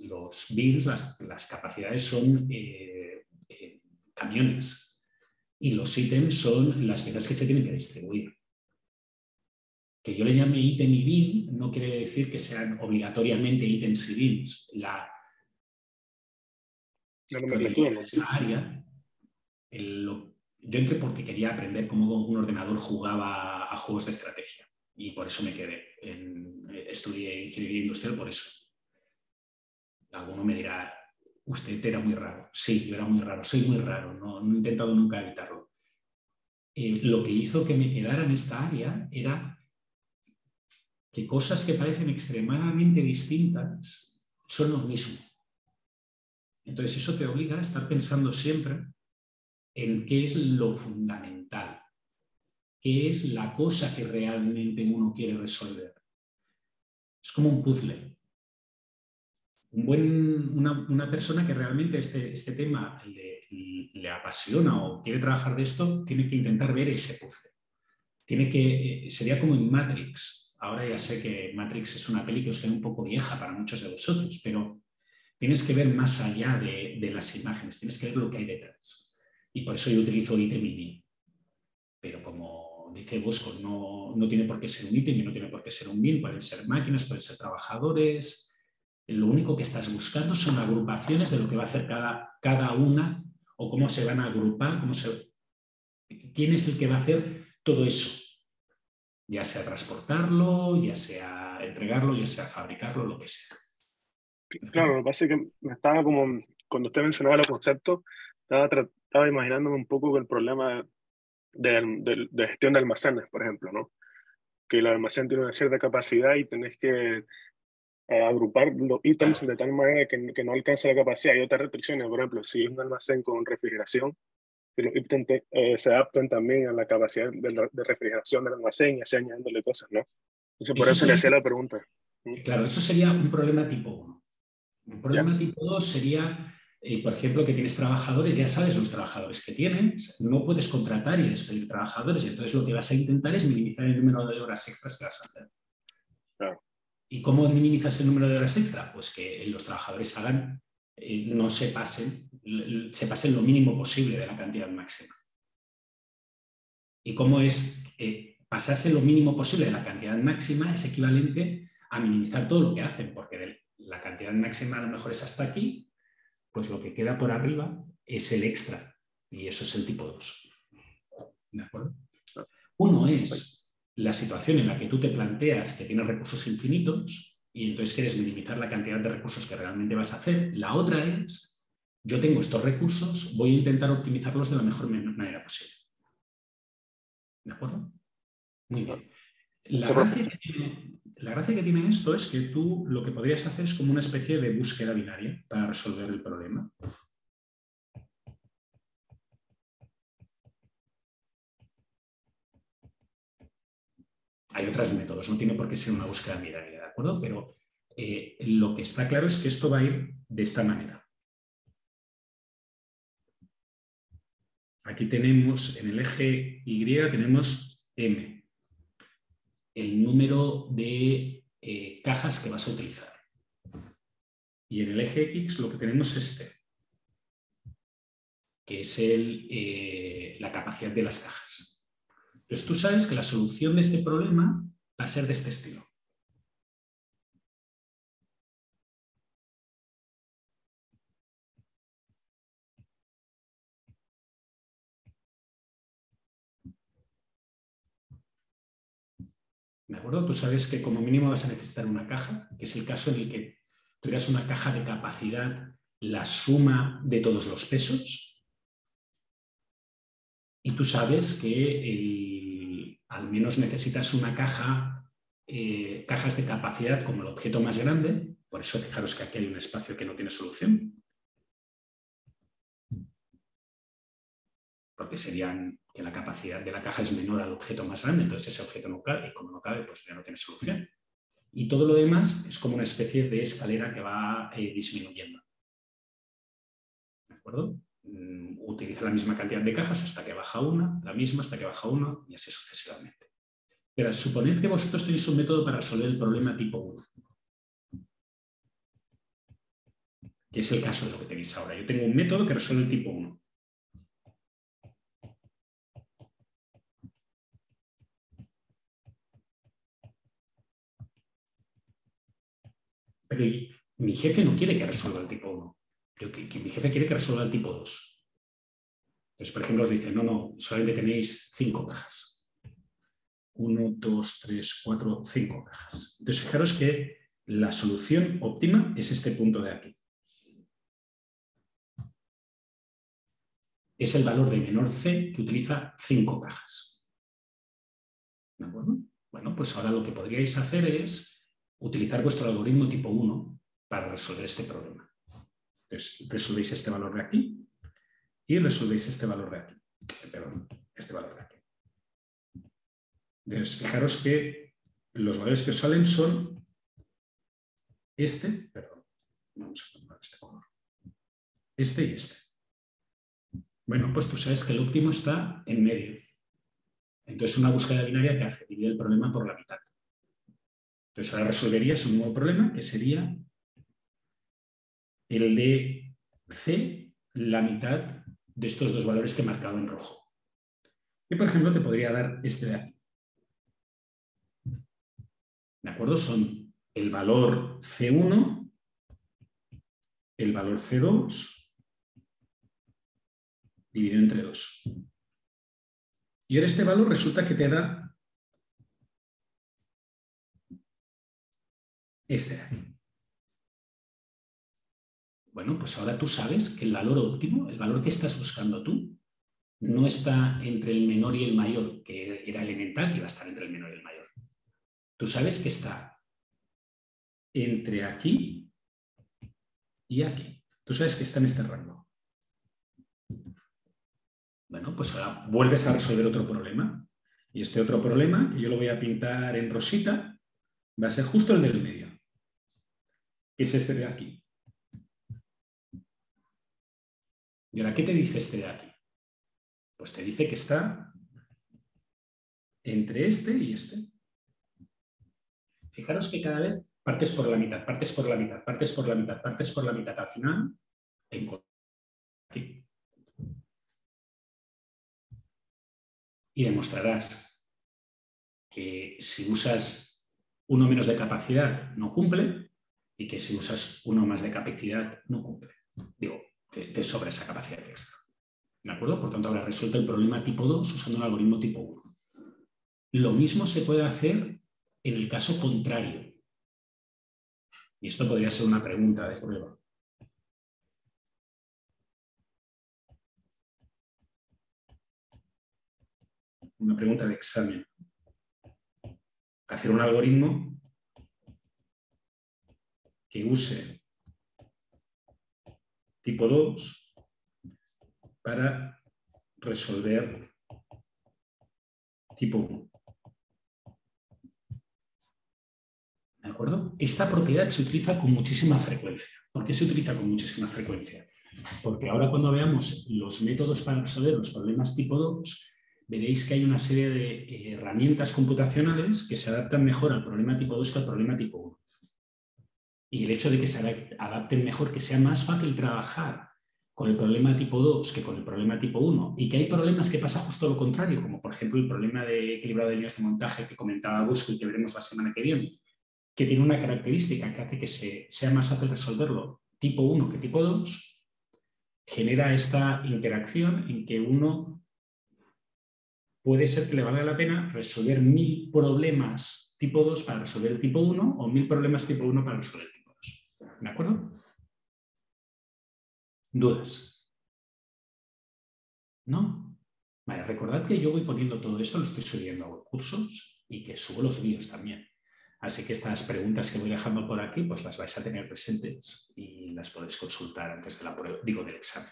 los bins, las capacidades son camiones y los ítems son las piezas que se tienen que distribuir. Que yo le llame ítem y bin no quiere decir que sean obligatoriamente ítems y bins. La nomenclatura, ¿no? Esta área, yo entré porque quería aprender cómo un ordenador jugaba a juegos de estrategia y por eso me quedé. Estudié ingeniería industrial por eso. Alguno me dirá, usted era muy raro. Sí, yo era muy raro, soy muy raro, no he intentado nunca evitarlo. Lo que hizo que me quedara en esta área era que cosas que parecen extremadamente distintas son lo mismo. Entonces eso te obliga a estar pensando siempre en qué es lo fundamental, qué es la cosa que realmente uno quiere resolver. Es como un puzzle. Una persona que realmente este tema le apasiona o quiere trabajar de esto, tiene que intentar ver ese puzzle. Sería como en Matrix. Ahora ya sé que Matrix es una peli que os queda un poco vieja para muchos de vosotros, pero tienes que ver más allá de las imágenes, tienes que ver lo que hay detrás. Y por eso yo utilizo ítem y bin. Pero como dice Bosco, no tiene por qué ser un ítem y no tiene por qué ser un bin, pueden ser máquinas, pueden ser trabajadores. Lo único que estás buscando son agrupaciones de lo que va a hacer cada una o cómo se van a agrupar, quién es el que va a hacer todo eso. Ya sea transportarlo, ya sea entregarlo, ya sea fabricarlo, lo que sea. Claro, lo que pasa es que me estaba como, cuando usted mencionaba los conceptos, estaba imaginándome un poco el problema de gestión de almacenes, por ejemplo, ¿no? Que el almacén tiene una cierta capacidad y tenés que agrupar los ítems de tal manera que no alcance la capacidad. Hay otras restricciones, por ejemplo, si es un almacén con refrigeración, que los ítems se adapten también a la capacidad de refrigeración del almacén y así añadiéndole cosas, ¿no? Entonces, por eso le hacía la pregunta. Claro, eso sería un problema tipo 1. Un problema tipo 2 sería, por ejemplo, que tienes trabajadores, ya sabes los trabajadores que tienes, no puedes contratar y despedir trabajadores, y entonces lo que vas a intentar es minimizar el número de horas extras que vas a hacer. Claro. ¿Y cómo minimizas el número de horas extra? Pues que los trabajadores no se pasen lo mínimo posible de la cantidad máxima. ¿Y cómo es pasarse lo mínimo posible de la cantidad máxima es equivalente a minimizar todo lo que hacen? Porque la cantidad máxima a lo mejor es hasta aquí, pues lo que queda por arriba es el extra. Y eso es el tipo 2. ¿De acuerdo? Uno es la situación en la que tú te planteas que tienes recursos infinitos y entonces quieres minimizar la cantidad de recursos que realmente vas a hacer. La otra es, yo tengo estos recursos, voy a intentar optimizarlos de la mejor manera posible. ¿De acuerdo? Muy bien. La gracia que tiene esto es que tú lo que podrías hacer es como una especie de búsqueda binaria para resolver el problema. Hay otros métodos, no tiene por qué ser una búsqueda binaria, ¿de acuerdo? Pero lo que está claro es que esto va a ir de esta manera. Aquí tenemos, en el eje Y tenemos M, el número de cajas que vas a utilizar. Y en el eje X lo que tenemos es T, que es la capacidad de las cajas. Entonces tú sabes que la solución de este problema va a ser de este estilo. ¿De acuerdo? Tú sabes que como mínimo vas a necesitar una caja, que es el caso en el que tuvieras una caja de capacidad, la suma de todos los pesos. Y tú sabes que al menos necesitas una caja, cajas de capacidad como el objeto más grande. Por eso fijaros que aquí hay un espacio que no tiene solución. Porque serían que la capacidad de la caja es menor al objeto más grande, entonces ese objeto no cabe, y como no cabe, pues ya no tiene solución. Y todo lo demás es como una especie de escalera que va disminuyendo. ¿De acuerdo? Utiliza la misma cantidad de cajas hasta que baja una, la misma hasta que baja una y así sucesivamente. Pero suponed que vosotros tenéis un método para resolver el problema tipo 1, que es el caso de lo que tenéis ahora. Yo tengo un método que resuelve el tipo 1. Pero mi jefe no quiere que resuelva el tipo 1. Mi jefe quiere que resuelva el tipo 2. Entonces, por ejemplo, os dice, no, solamente tenéis 5 cajas. 1, 2, 3, 4, 5 cajas. Entonces, fijaros que la solución óptima es este punto de aquí. Es el valor de menor C que utiliza 5 cajas. ¿De acuerdo? Bueno, pues ahora lo que podríais hacer es utilizar vuestro algoritmo tipo 1 para resolver este problema. Entonces, resolvéis este valor de aquí y resolvéis este valor de aquí. Perdón, este valor de aquí. Entonces, fijaros que los valores que os salen son vamos a poner este color. Este y este. Bueno, pues tú sabes que el óptimo está en medio. Entonces, una búsqueda binaria que hace dividir el problema por la mitad. Entonces, ahora resolverías un nuevo problema que sería el de C, la mitad de estos dos valores que he marcado en rojo. Y, por ejemplo, te podría dar este de aquí. ¿De acuerdo? Son el valor C1, el valor C2, dividido entre 2. Y ahora este valor resulta que te da este de aquí. Bueno, pues ahora tú sabes que el valor óptimo, el valor que estás buscando tú, no está entre el menor y el mayor, que era elemental que iba a estar entre el menor y el mayor. Tú sabes que está entre aquí y aquí. Tú sabes que está en este rango. Bueno, pues ahora vuelves a resolver otro problema. Y este otro problema, que yo lo voy a pintar en rosita, va a ser justo el del medio, que es este de aquí. ¿Y ahora qué te dice este de aquí? Pues te dice que está entre este y este. Fijaros que cada vez partes por la mitad, partes por la mitad, partes por la mitad, partes por la mitad. Al final, aquí. Y demostrarás que si usas uno menos de capacidad no cumple y que si usas uno más de capacidad no cumple. Digo, te sobra esa capacidad extra. ¿De acuerdo? Por tanto, habrás resuelto el problema tipo 2 usando un algoritmo tipo 1. Lo mismo se puede hacer en el caso contrario. Y esto podría ser una pregunta de prueba. Una pregunta de examen. Hacer un algoritmo que use tipo 2 para resolver tipo 1. ¿De acuerdo? Esta propiedad se utiliza con muchísima frecuencia. ¿Por qué se utiliza con muchísima frecuencia? Porque ahora cuando veamos los métodos para resolver los problemas tipo 2, veréis que hay una serie de herramientas computacionales que se adaptan mejor al problema tipo 2 que al problema tipo 1. Y el hecho de que se adapten mejor, que sea más fácil trabajar con el problema tipo 2 que con el problema tipo 1, y que hay problemas que pasa justo lo contrario, como por ejemplo el problema de equilibrado de líneas de montaje que comentaba Busco y que veremos la semana que viene, que tiene una característica que hace que sea más fácil resolverlo tipo 1 que tipo 2, genera esta interacción en que uno puede ser que le valga la pena resolver 1000 problemas tipo 2 para resolver el tipo 1 o 1000 problemas tipo 1 para resolver el tipo 2. ¿De acuerdo? ¿Dudas? ¿No? Vale, recordad que yo voy poniendo todo esto, lo estoy subiendo a cursos y que subo los vídeos también. Así que estas preguntas que voy dejando por aquí, pues las vais a tener presentes y las podéis consultar antes de la prueba, del examen.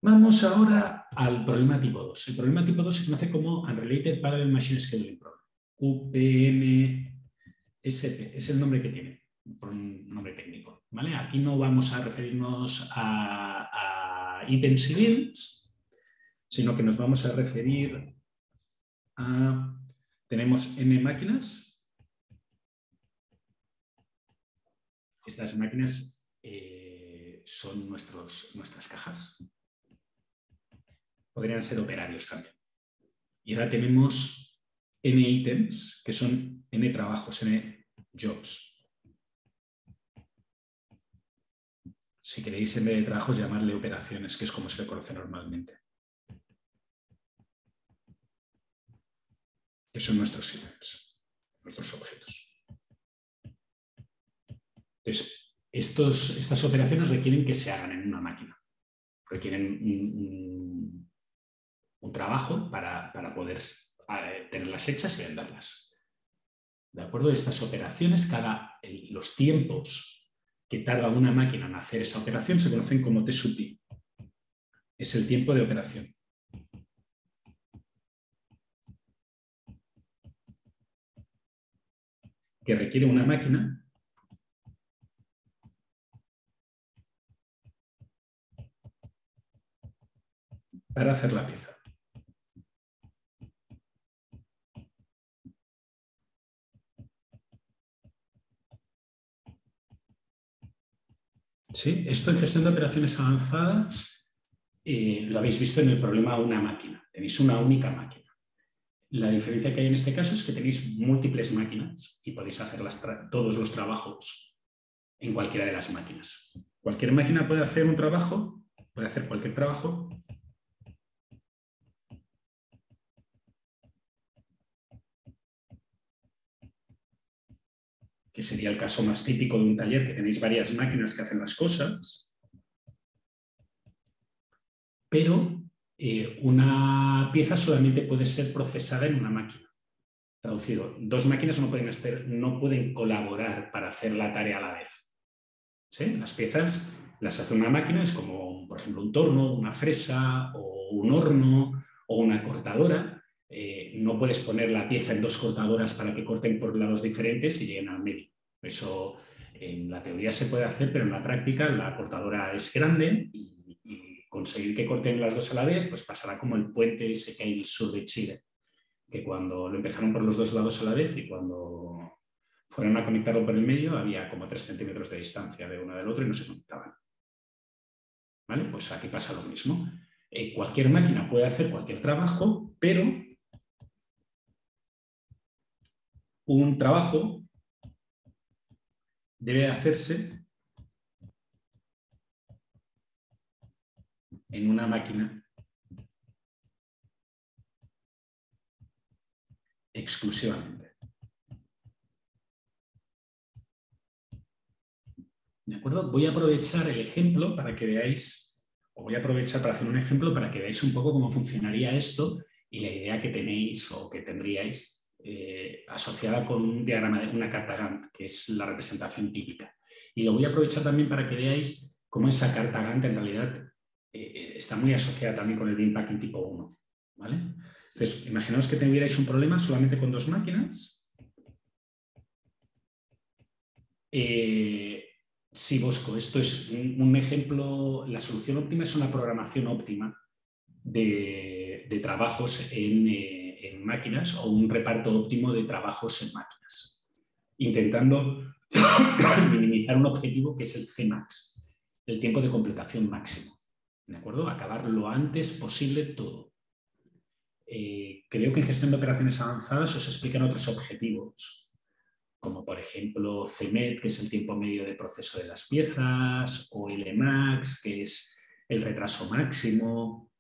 Vamos ahora al problema tipo 2. El problema tipo 2 se conoce como Unrelated Parallel Machine Scheduling Problem, UPM SP es el nombre que tiene, por un nombre técnico, ¿vale? Aquí no vamos a referirnos a items y builds, sino que nos vamos a referir a... Tenemos n máquinas. Estas máquinas son nuestras cajas. Podrían ser operarios también. Y ahora tenemos n ítems, que son n trabajos, n jobs. Si queréis, en vez de trabajos, llamarle operaciones, que es como se le conoce normalmente. Que son nuestros ítems, nuestros objetos. Entonces, estas operaciones requieren que se hagan en una máquina. Requieren un trabajo para poder tenerlas hechas y venderlas. ¿De acuerdo? Estas operaciones, los tiempos que tarda una máquina en hacer esa operación se conocen como T sub I. Es el tiempo de operación. Que requiere una máquina para hacer la pieza. ¿Sí? Esto en gestión de operaciones avanzadas lo habéis visto en el problema una máquina. Tenéis una única máquina. La diferencia que hay en este caso es que tenéis múltiples máquinas y podéis hacer todos los trabajos en cualquiera de las máquinas. Cualquier máquina puede hacer un trabajo, puede hacer cualquier trabajo. Que sería el caso más típico de un taller, que tenéis varias máquinas que hacen las cosas. Pero una pieza solamente puede ser procesada en una máquina. Traducido, dos máquinas no pueden colaborar para hacer la tarea a la vez. ¿Sí? Las piezas las hace una máquina, es como, por ejemplo, un torno, una fresa, o un horno, o una cortadora. No puedes poner la pieza en dos cortadoras para que corten por lados diferentes y lleguen al medio. Eso en la teoría se puede hacer, pero en la práctica la cortadora es grande y conseguir que corten las dos a la vez, pues pasará como el puente ese que hay en el sur de Chile, que cuando lo empezaron por los dos lados a la vez y cuando fueron a conectarlo por el medio había como 3 centímetros de distancia de uno del otro y no se conectaban. ¿Vale? Pues aquí pasa lo mismo. Cualquier máquina puede hacer cualquier trabajo, pero un trabajo debe hacerse en una máquina exclusivamente. ¿De acuerdo? Voy a aprovechar el ejemplo para que veáis, o voy a aprovechar para hacer un ejemplo para que veáis un poco cómo funcionaría esto y la idea que tenéis o que tendríais asociada con un diagrama de una carta Gantt, que es la representación típica. Y lo voy a aprovechar también para que veáis cómo esa carta Gantt en realidad está muy asociada también con el Bin Packing tipo 1. ¿Vale? Entonces, imaginaos que tuvierais un problema solamente con dos máquinas. Sí, Bosco, esto es un ejemplo, la solución óptima es una programación óptima de trabajos en máquinas o un reparto óptimo de trabajos en máquinas, intentando minimizar un objetivo que es el Cmax, el tiempo de completación máximo, ¿de acuerdo? Acabar lo antes posible todo. Creo que en gestión de operaciones avanzadas os explican otros objetivos, como por ejemplo CMET, que es el tiempo medio de proceso de las piezas, o LMAX, que es el retraso máximo.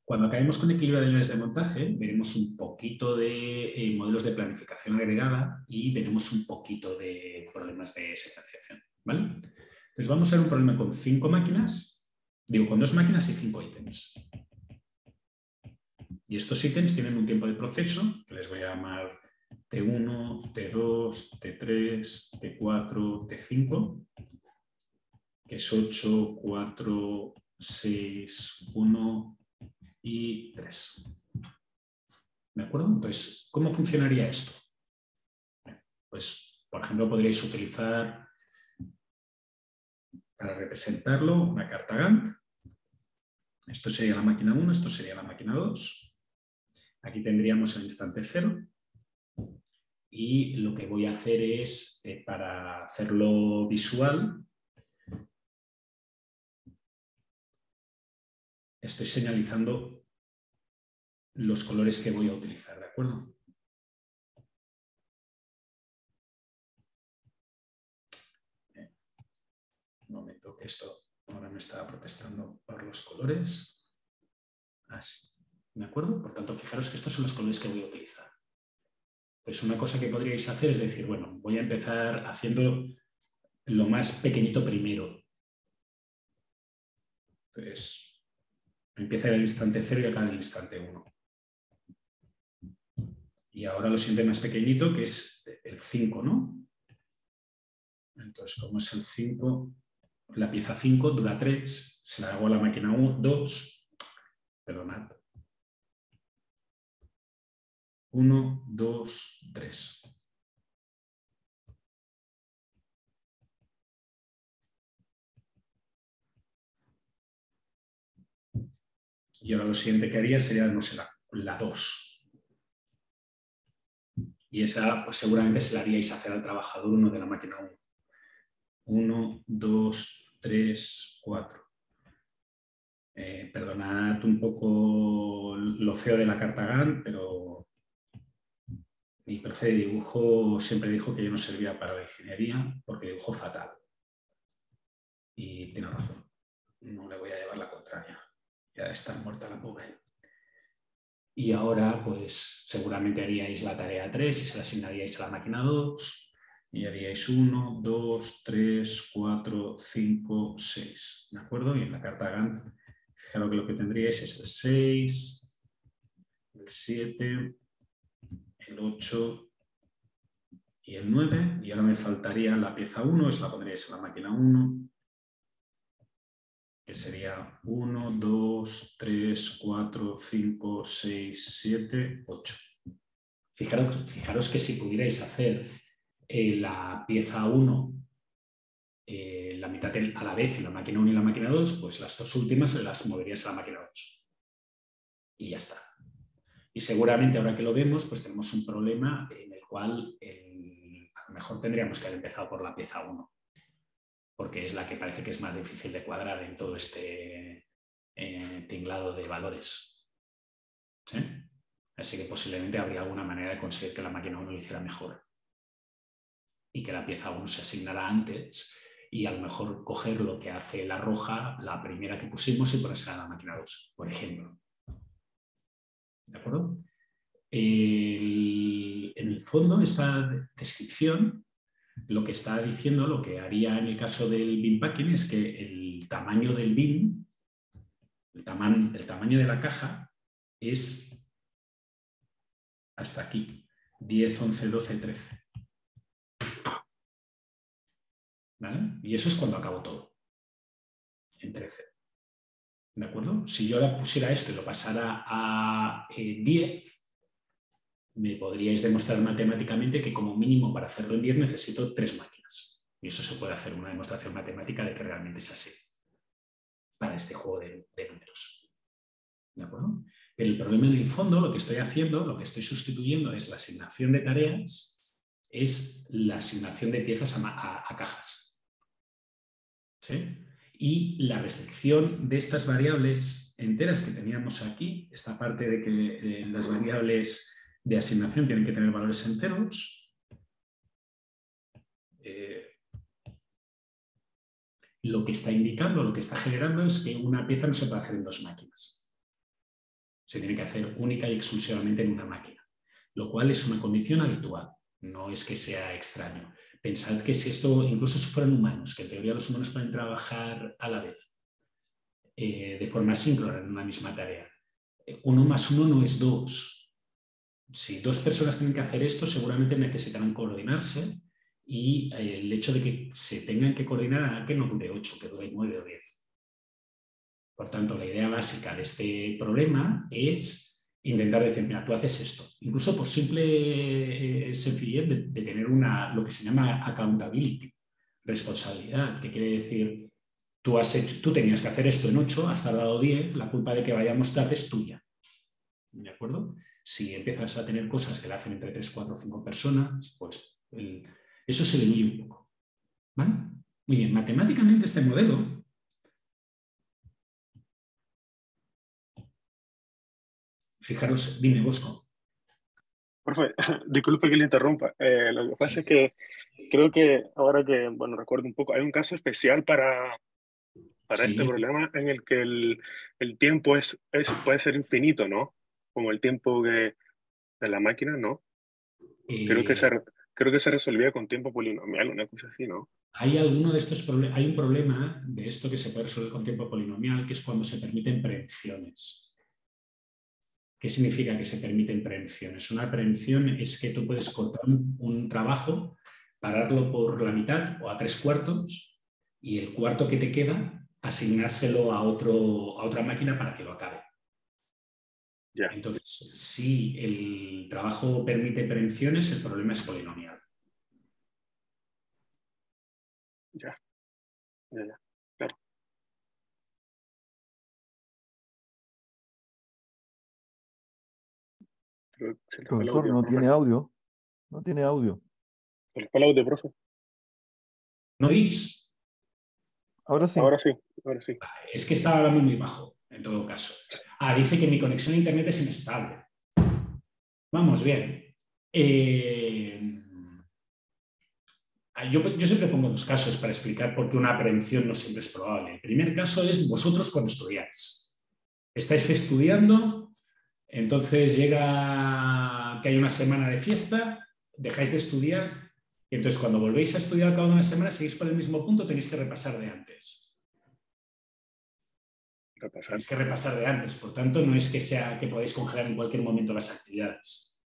Cuando acabemos con equilibrio de líneas de montaje, veremos un poquito de modelos de planificación agregada y veremos un poquito de problemas de secuenciación, ¿vale? Entonces vamos a ver un problema con 5 máquinas, digo con 2 máquinas y 5 ítems. Y estos ítems tienen un tiempo de proceso, que les voy a llamar T1, T2, T3, T4, T5, que es 8, 4, 6, 1 y 3. ¿De acuerdo? Entonces, ¿cómo funcionaría esto? Pues Por ejemplo, podríais utilizar, para representarlo, una carta Gantt. Esto sería la máquina 1, esto sería la máquina 2. Aquí tendríamos el instante 0. Y lo que voy a hacer es, para hacerlo visual, estoy señalizando los colores que voy a utilizar, ¿de acuerdo? Un momento, que esto ahora me estaba protestando por los colores. Así, ¿de acuerdo? Por tanto, fijaros que estos son los colores que voy a utilizar. Pues una cosa que podríais hacer es decir, bueno, voy a empezar haciendo lo más pequeñito primero. Pues empieza en el instante 0 y acaba en el instante 1. Y ahora lo siguiente más pequeñito, que es el 5, ¿no? Entonces, como es el 5, la pieza 5 dura 3, se la hago a la máquina 2, perdonad. 1, 2, 3. Y ahora lo siguiente que haría sería, no sé, la 2. Y esa pues seguramente se la haríais hacer al trabajador 1 de la máquina 1. 1, 2, 3, 4. Perdonad un poco lo feo de la carta Gantt, pero mi profe de dibujo siempre dijo que yo no servía para la ingeniería porque dibujo fatal. Y tiene razón. No le voy a llevar la contraria. Ya está muerta la pobre. Y ahora, pues, seguramente haríais la tarea 3 y se la asignaríais a la máquina 2. Y haríais 1, 2, 3, 4, 5, 6. ¿De acuerdo? Y en la carta Gantt, fijaros que lo que tendríais es el 6, el 7, el 8 y el 9. Y ahora me faltaría la pieza 1, esa la pondríais en la máquina 1. Que sería 1, 2, 3, 4, 5, 6, 7, 8. Fijaros que si pudierais hacer la pieza 1 la mitad a la vez en la máquina 1 y la máquina 2, pues las dos últimas las moverías a la máquina 2. Y ya está. Y seguramente ahora que lo vemos, pues tenemos un problema en el cual a lo mejor tendríamos que haber empezado por la pieza 1. Porque es la que parece que es más difícil de cuadrar en todo este tinglado de valores. ¿Sí? Así que posiblemente habría alguna manera de conseguir que la máquina 1 lo hiciera mejor y que la pieza 1 se asignara antes y a lo mejor coger lo que hace la roja, la primera que pusimos, y ponérsela a la máquina 2, por ejemplo. ¿De acuerdo? En el fondo, esta descripción lo que está diciendo, lo que haría en el caso del bin packing es que el tamaño del bin, el tamaño de la caja es hasta aquí, 10, 11, 12, 13. ¿Vale? Y eso es cuando acabo todo, en 13. ¿De acuerdo? Si yo ahora pusiera esto y lo pasara a 10, me podríais demostrar matemáticamente que como mínimo para hacerlo en 10 necesito 3 máquinas. Y eso se puede hacer una demostración matemática de que realmente es así para este juego de números. ¿De acuerdo? Pero el problema en el fondo, lo que estoy haciendo, lo que estoy sustituyendo es la asignación de tareas, es la asignación de piezas a cajas. ¿Sí? Y la restricción de estas variables enteras que teníamos aquí, esta parte de que las variables de asignación tienen que tener valores enteros, lo que está indicando, lo que está generando es que una pieza no se puede hacer en 2 máquinas. Se tiene que hacer única y exclusivamente en una máquina, lo cual es una condición habitual, no es que sea extraño. Pensad que si esto, incluso si fueran humanos, que en teoría los humanos pueden trabajar a la vez, de forma síncrona en una misma tarea, 1 más 1 no es 2. Si 2 personas tienen que hacer esto, seguramente necesitarán coordinarse y el hecho de que se tengan que coordinar hará que no dure 8, que dure 9 o 10. Por tanto, la idea básica de este problema es intentar decir, mira, tú haces esto. Incluso por simple sencillez de tener lo que se llama accountability, responsabilidad, que quiere decir, tú tenías que hacer esto en 8, has tardado 10, la culpa de que vayamos tarde es tuya. ¿De acuerdo? Si empiezas a tener cosas que la hacen entre 3, 4 o 5 personas, pues eso se diluye un poco. ¿Vale? Muy bien, matemáticamente este modelo fijaros, dime, Bosco. Profe, disculpe que le interrumpa. Lo que pasa es que creo que ahora que, bueno, recuerdo un poco, hay un caso especial para este Sí, problema en el que el tiempo puede ser infinito, ¿no? Como el tiempo de la máquina, ¿no? Creo que eh, se, creo que se resolvía con tiempo polinomial, una cosa así, ¿no? hay alguno de estos hay un problema de esto que se puede resolver con tiempo polinomial, que es cuando se permiten prevenciones. ¿Qué significa que se permiten prevenciones? Una prevención es que tú puedes cortar un trabajo, pararlo por la mitad o a 3/4 y el cuarto que te queda asignárselo a otra máquina para que lo acabe. Ya, Entonces, si el trabajo permite prevenciones, el problema es polinomial. ya, ya. Claro. Creo que se les fue el Profesor, audio, no profe. tiene audio. No tiene audio. Se les fue el audio, profe. ¿No oís? Ahora sí. Ahora sí, ahora sí. Es que estaba hablando muy bajo, en todo caso. Dice que mi conexión a internet es inestable. Vamos, bien. Yo siempre pongo 2 casos para explicar por qué una prevención no siempre es probable. El primer caso es vosotros cuando estudiáis. Estáis estudiando, entonces llega que hay una semana de fiesta, dejáis de estudiar, y entonces cuando volvéis a estudiar al cabo de una semana, seguís por el mismo punto, tenéis que repasar de antes. Tenéis que repasar de antes, por tanto, no es que sea que podáis congelar en cualquier momento las actividades.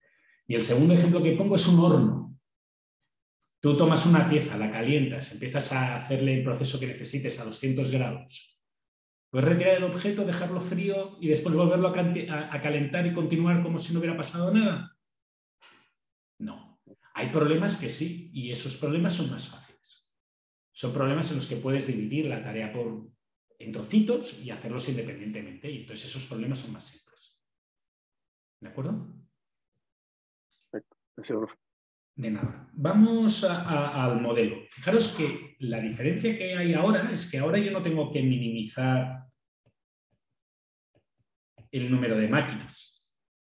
Y el segundo ejemplo que pongo es un horno. Tú tomas una pieza, la calientas, empiezas a hacerle el proceso que necesites a 200 grados. ¿Puedes retirar el objeto, dejarlo frío y después volverlo a calentar y continuar como si no hubiera pasado nada? No. Hay problemas que sí, y esos problemas son más fáciles. Son problemas en los que puedes dividir la tarea en trocitos y hacerlos independientemente, y entonces esos problemas son más simples. ¿De acuerdo? Perfecto. Gracias, profe. De nada. Vamos al modelo. Fijaros que la diferencia que hay ahora es que ahora yo no tengo que minimizar el número de máquinas,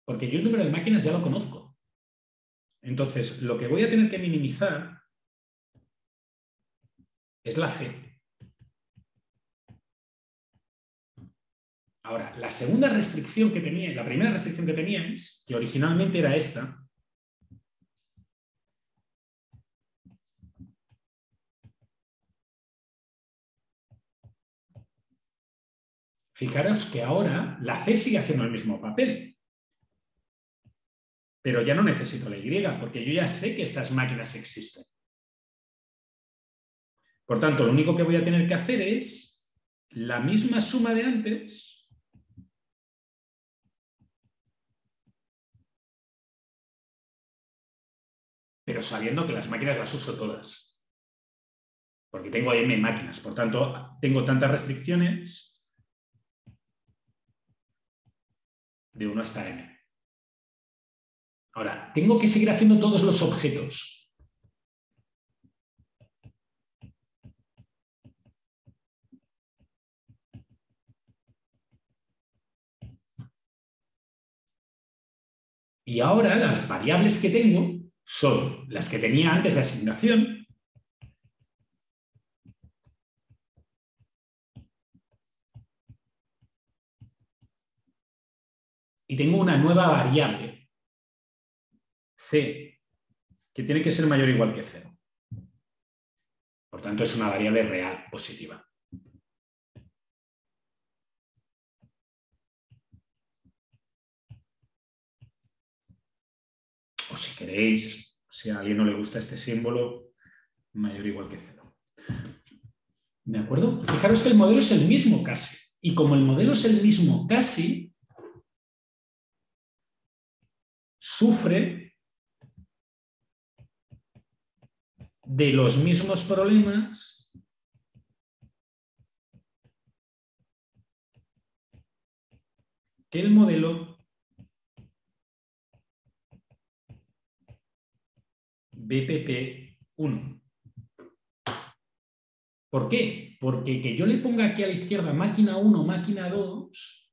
porque yo el número de máquinas ya lo conozco. Entonces, lo que voy a tener que minimizar es la C. Ahora, la segunda restricción que tenía, la primera restricción que teníais, que originalmente era esta, fijaros que ahora la C sigue haciendo el mismo papel, pero ya no necesito la Y, porque yo ya sé que esas máquinas existen. Por tanto, lo único que voy a tener que hacer es la misma suma de antes, pero sabiendo que las máquinas las uso todas. Porque tengo M máquinas, por tanto, tengo tantas restricciones de 1 hasta N. Ahora, tengo que seguir haciendo todos los objetos. Y ahora las variables que tengo son las que tenía antes de asignación, y tengo una nueva variable, C, que tiene que ser mayor o igual que 0. Por tanto, es una variable real, positiva. O si queréis, si a alguien no le gusta este símbolo, mayor o igual que 0. ¿De acuerdo? Fijaros que el modelo es el mismo casi. Y como el modelo es el mismo casi, sufre de los mismos problemas que el modelo BPP1. ¿Por qué? Porque que yo le ponga aquí a la izquierda máquina 1, máquina 2,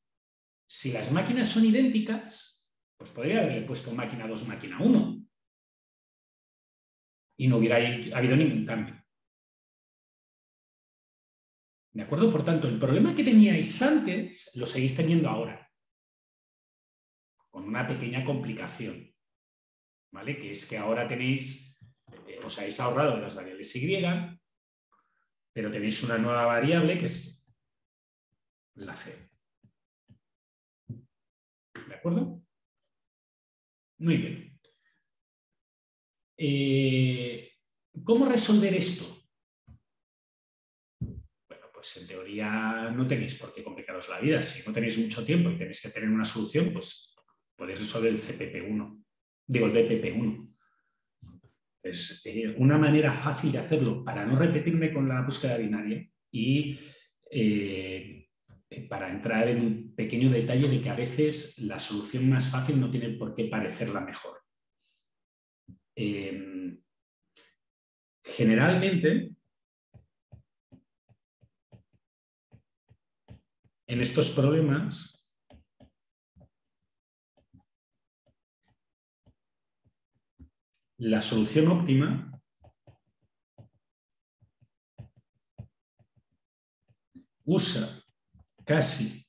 si las máquinas son idénticas, pues podría haberle puesto máquina 2, máquina 1. Y no hubiera habido ningún cambio. ¿De acuerdo? Por tanto, el problema que teníais antes lo seguís teniendo ahora, con una pequeña complicación, ¿vale? Que es que ahora tenéis, os habéis ahorrado de las variables Y, pero tenéis una nueva variable que es la C. ¿De acuerdo? Muy bien. ¿Cómo resolver esto? Bueno, pues en teoría no tenéis por qué complicaros la vida. Si no tenéis mucho tiempo y tenéis que tener una solución, pues podéis resolver el CPP1. Digo, el BPP1. Es una manera fácil de hacerlo para no repetirme con la búsqueda binaria y para entrar en un pequeño detalle de que a veces la solución más fácil no tiene por qué parecer la mejor. Generalmente, en estos problemas, la solución óptima usa casi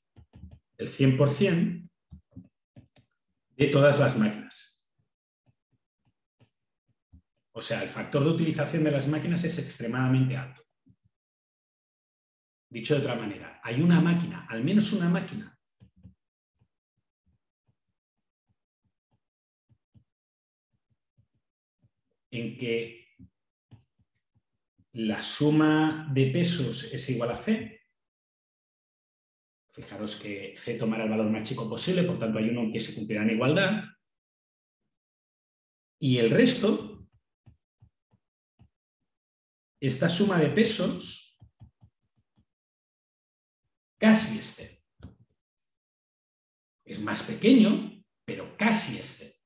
el 100% de todas las máquinas. O sea, el factor de utilización de las máquinas es extremadamente alto. Dicho de otra manera, hay una máquina, al menos una máquina, en que la suma de pesos es igual a C. Fijaros que C tomará el valor más chico posible, por tanto hay uno en que se cumplirá en igualdad. Y el resto, esta suma de pesos, casi es C. Es más pequeño, pero casi es C.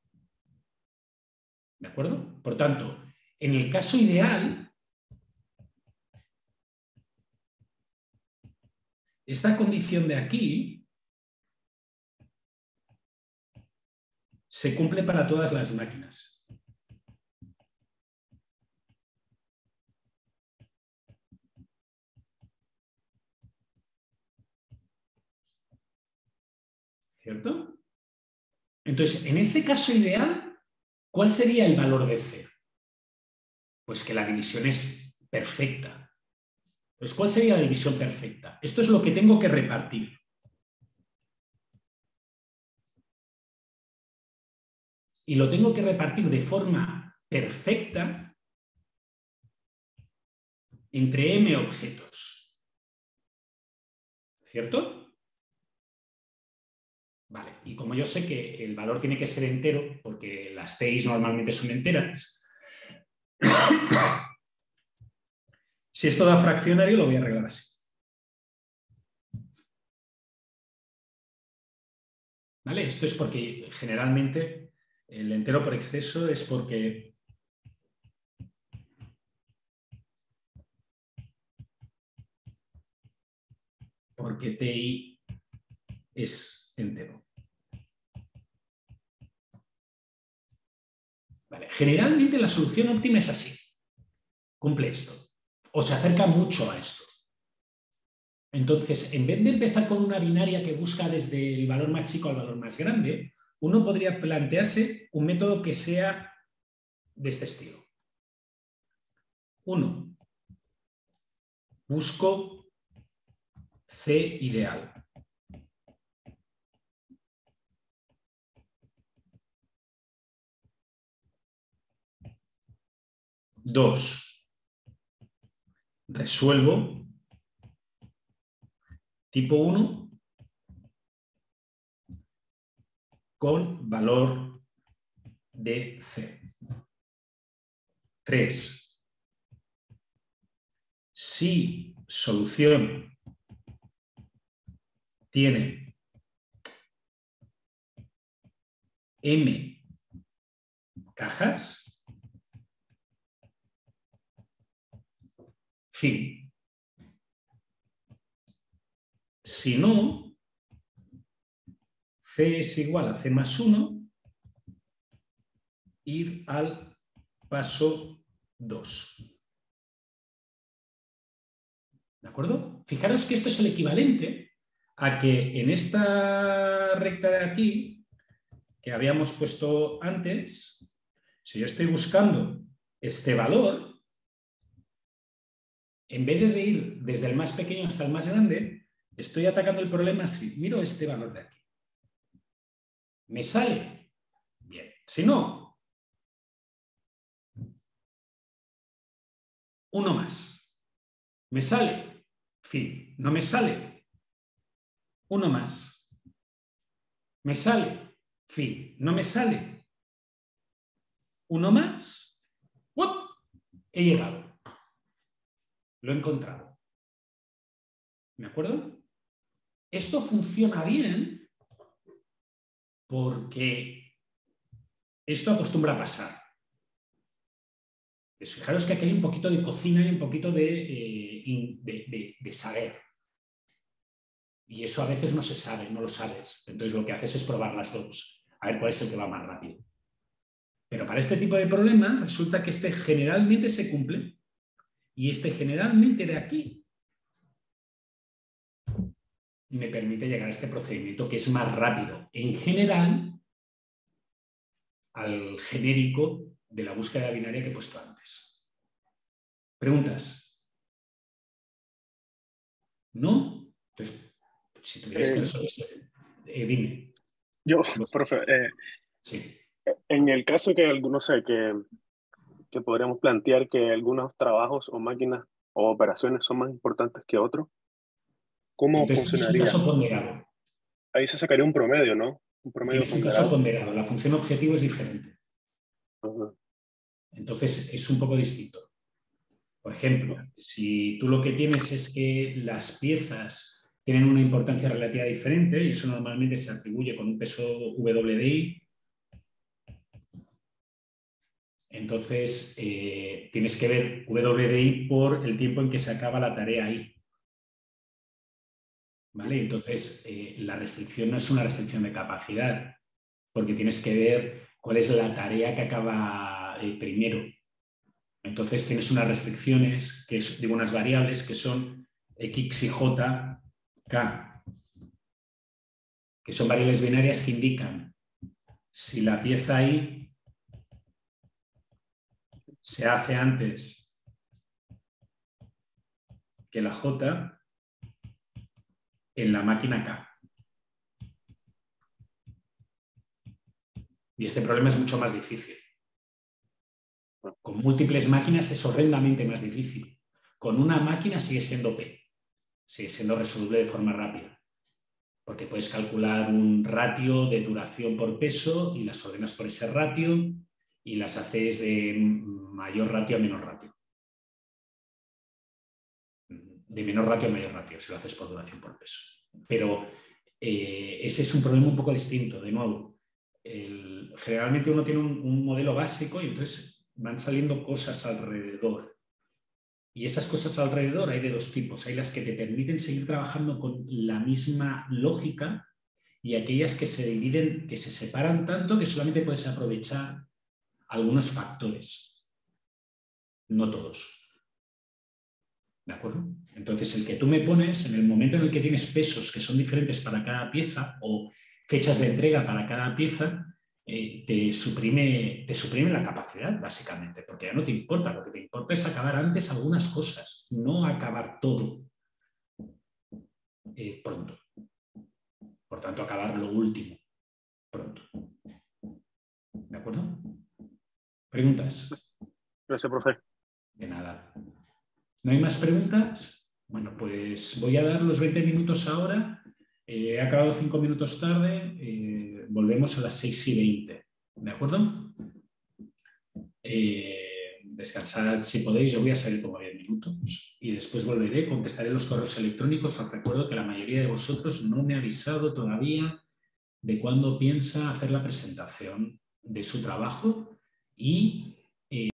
¿De acuerdo? Por tanto, en el caso ideal, esta condición de aquí se cumple para todas las máquinas. ¿Cierto? Entonces, en ese caso ideal, ¿cuál sería el valor de C? Pues que la división es perfecta. Pues, ¿cuál sería la división perfecta? Esto es lo que tengo que repartir. Y lo tengo que repartir de forma perfecta entre m objetos. ¿Cierto? Vale, y como yo sé que el valor tiene que ser entero, porque las T's normalmente son enteras, si esto da fraccionario lo voy a arreglar así. ¿Vale? Esto es porque generalmente el entero por exceso es porque TI es entero. Vale. Generalmente la solución óptima es así. Cumple esto. O se acerca mucho a esto. Entonces, en vez de empezar con una binaria que busca desde el valor más chico al valor más grande, uno podría plantearse un método que sea de este estilo. 1. Busco C ideal. 2. Resuelvo tipo 1 con valor DC. 3. Si solución tiene M cajas, fin. Si no, C es igual a C más 1, ir al paso 2. ¿De acuerdo? Fijaros que esto es el equivalente a que en esta recta de aquí, que habíamos puesto antes, si yo estoy buscando este valor, en vez de ir desde el más pequeño hasta el más grande, estoy atacando el problema así. Miro este valor de aquí. ¿Me sale? Bien. Si no, uno más. ¿Me sale? Fin. ¿No me sale? Uno más. ¿Me sale? Fin. ¿No me sale? Uno más. ¡Uop! He llegado. Lo he encontrado. ¿De acuerdo? Esto funciona bien porque esto acostumbra a pasar. Pues fijaros que aquí hay un poquito de cocina y un poquito de saber. Y eso a veces no se sabe, no lo sabes. Entonces lo que haces es probar las dos, a ver cuál es el que va más rápido. Pero para este tipo de problemas resulta que este generalmente se cumple y este generalmente de aquí me permite llegar a este procedimiento que es más rápido, en general, al genérico de la búsqueda binaria que he puesto antes. ¿Preguntas? ¿No? Entonces, si tuvieras que resolver esto, dime. Yo, profe, sí. En el caso que no sé, que podríamos plantear que algunos trabajos o máquinas o operaciones son más importantes que otros, ¿cómo Entonces, funcionaría? es un caso ponderado. Ahí se sacaría un promedio, ¿no? Un promedio Tienes un caso ponderado. La función objetivo es diferente. Uh-huh. Entonces, es un poco distinto. Por ejemplo, si tú lo que tienes es que las piezas tienen una importancia relativa diferente, y eso normalmente se atribuye con un peso W/I, entonces tienes que ver W/I por el tiempo en que se acaba la tarea I. ¿Vale? Entonces, la restricción no es una restricción de capacidad, porque tienes que ver cuál es la tarea que acaba primero. Entonces tienes unas restricciones, digo unas variables que son X y J, K, que son variables binarias que indican si la pieza I se hace antes que la J en la máquina K. Y este problema es mucho más difícil. Con múltiples máquinas es horrendamente más difícil. Con una máquina sigue siendo P, sigue siendo resoluble de forma rápida, porque puedes calcular un ratio de duración por peso y las ordenas por ese ratio y las haces de mayor ratio a menor ratio. De menor ratio a mayor ratio, si lo haces por duración por peso. Pero ese es un problema un poco distinto, de nuevo. Generalmente uno tiene un modelo básico y entonces van saliendo cosas alrededor. Y esas cosas alrededor hay de dos tipos. Hay las que te permiten seguir trabajando con la misma lógica y aquellas que se dividen, que se separan tanto que solamente puedes aprovechar algunos factores. No todos. ¿De acuerdo? Entonces, el que tú me pones, en el momento en el que tienes pesos que son diferentes para cada pieza o fechas de entrega para cada pieza, te suprime la capacidad, básicamente, porque ya no te importa. Lo que te importa es acabar antes algunas cosas, no acabar todo pronto. Por tanto, acabar lo último pronto. ¿De acuerdo? ¿Preguntas? Gracias, profe. De nada. ¿No hay más preguntas? Bueno, pues voy a dar los 20 minutos ahora. He acabado 5 minutos tarde. Volvemos a las 6:20. ¿De acuerdo? Descansad si podéis, yo voy a salir como 10 minutos y después volveré, contestaré los correos electrónicos. Os recuerdo que la mayoría de vosotros no me ha avisado todavía de cuándo piensa hacer la presentación de su trabajo y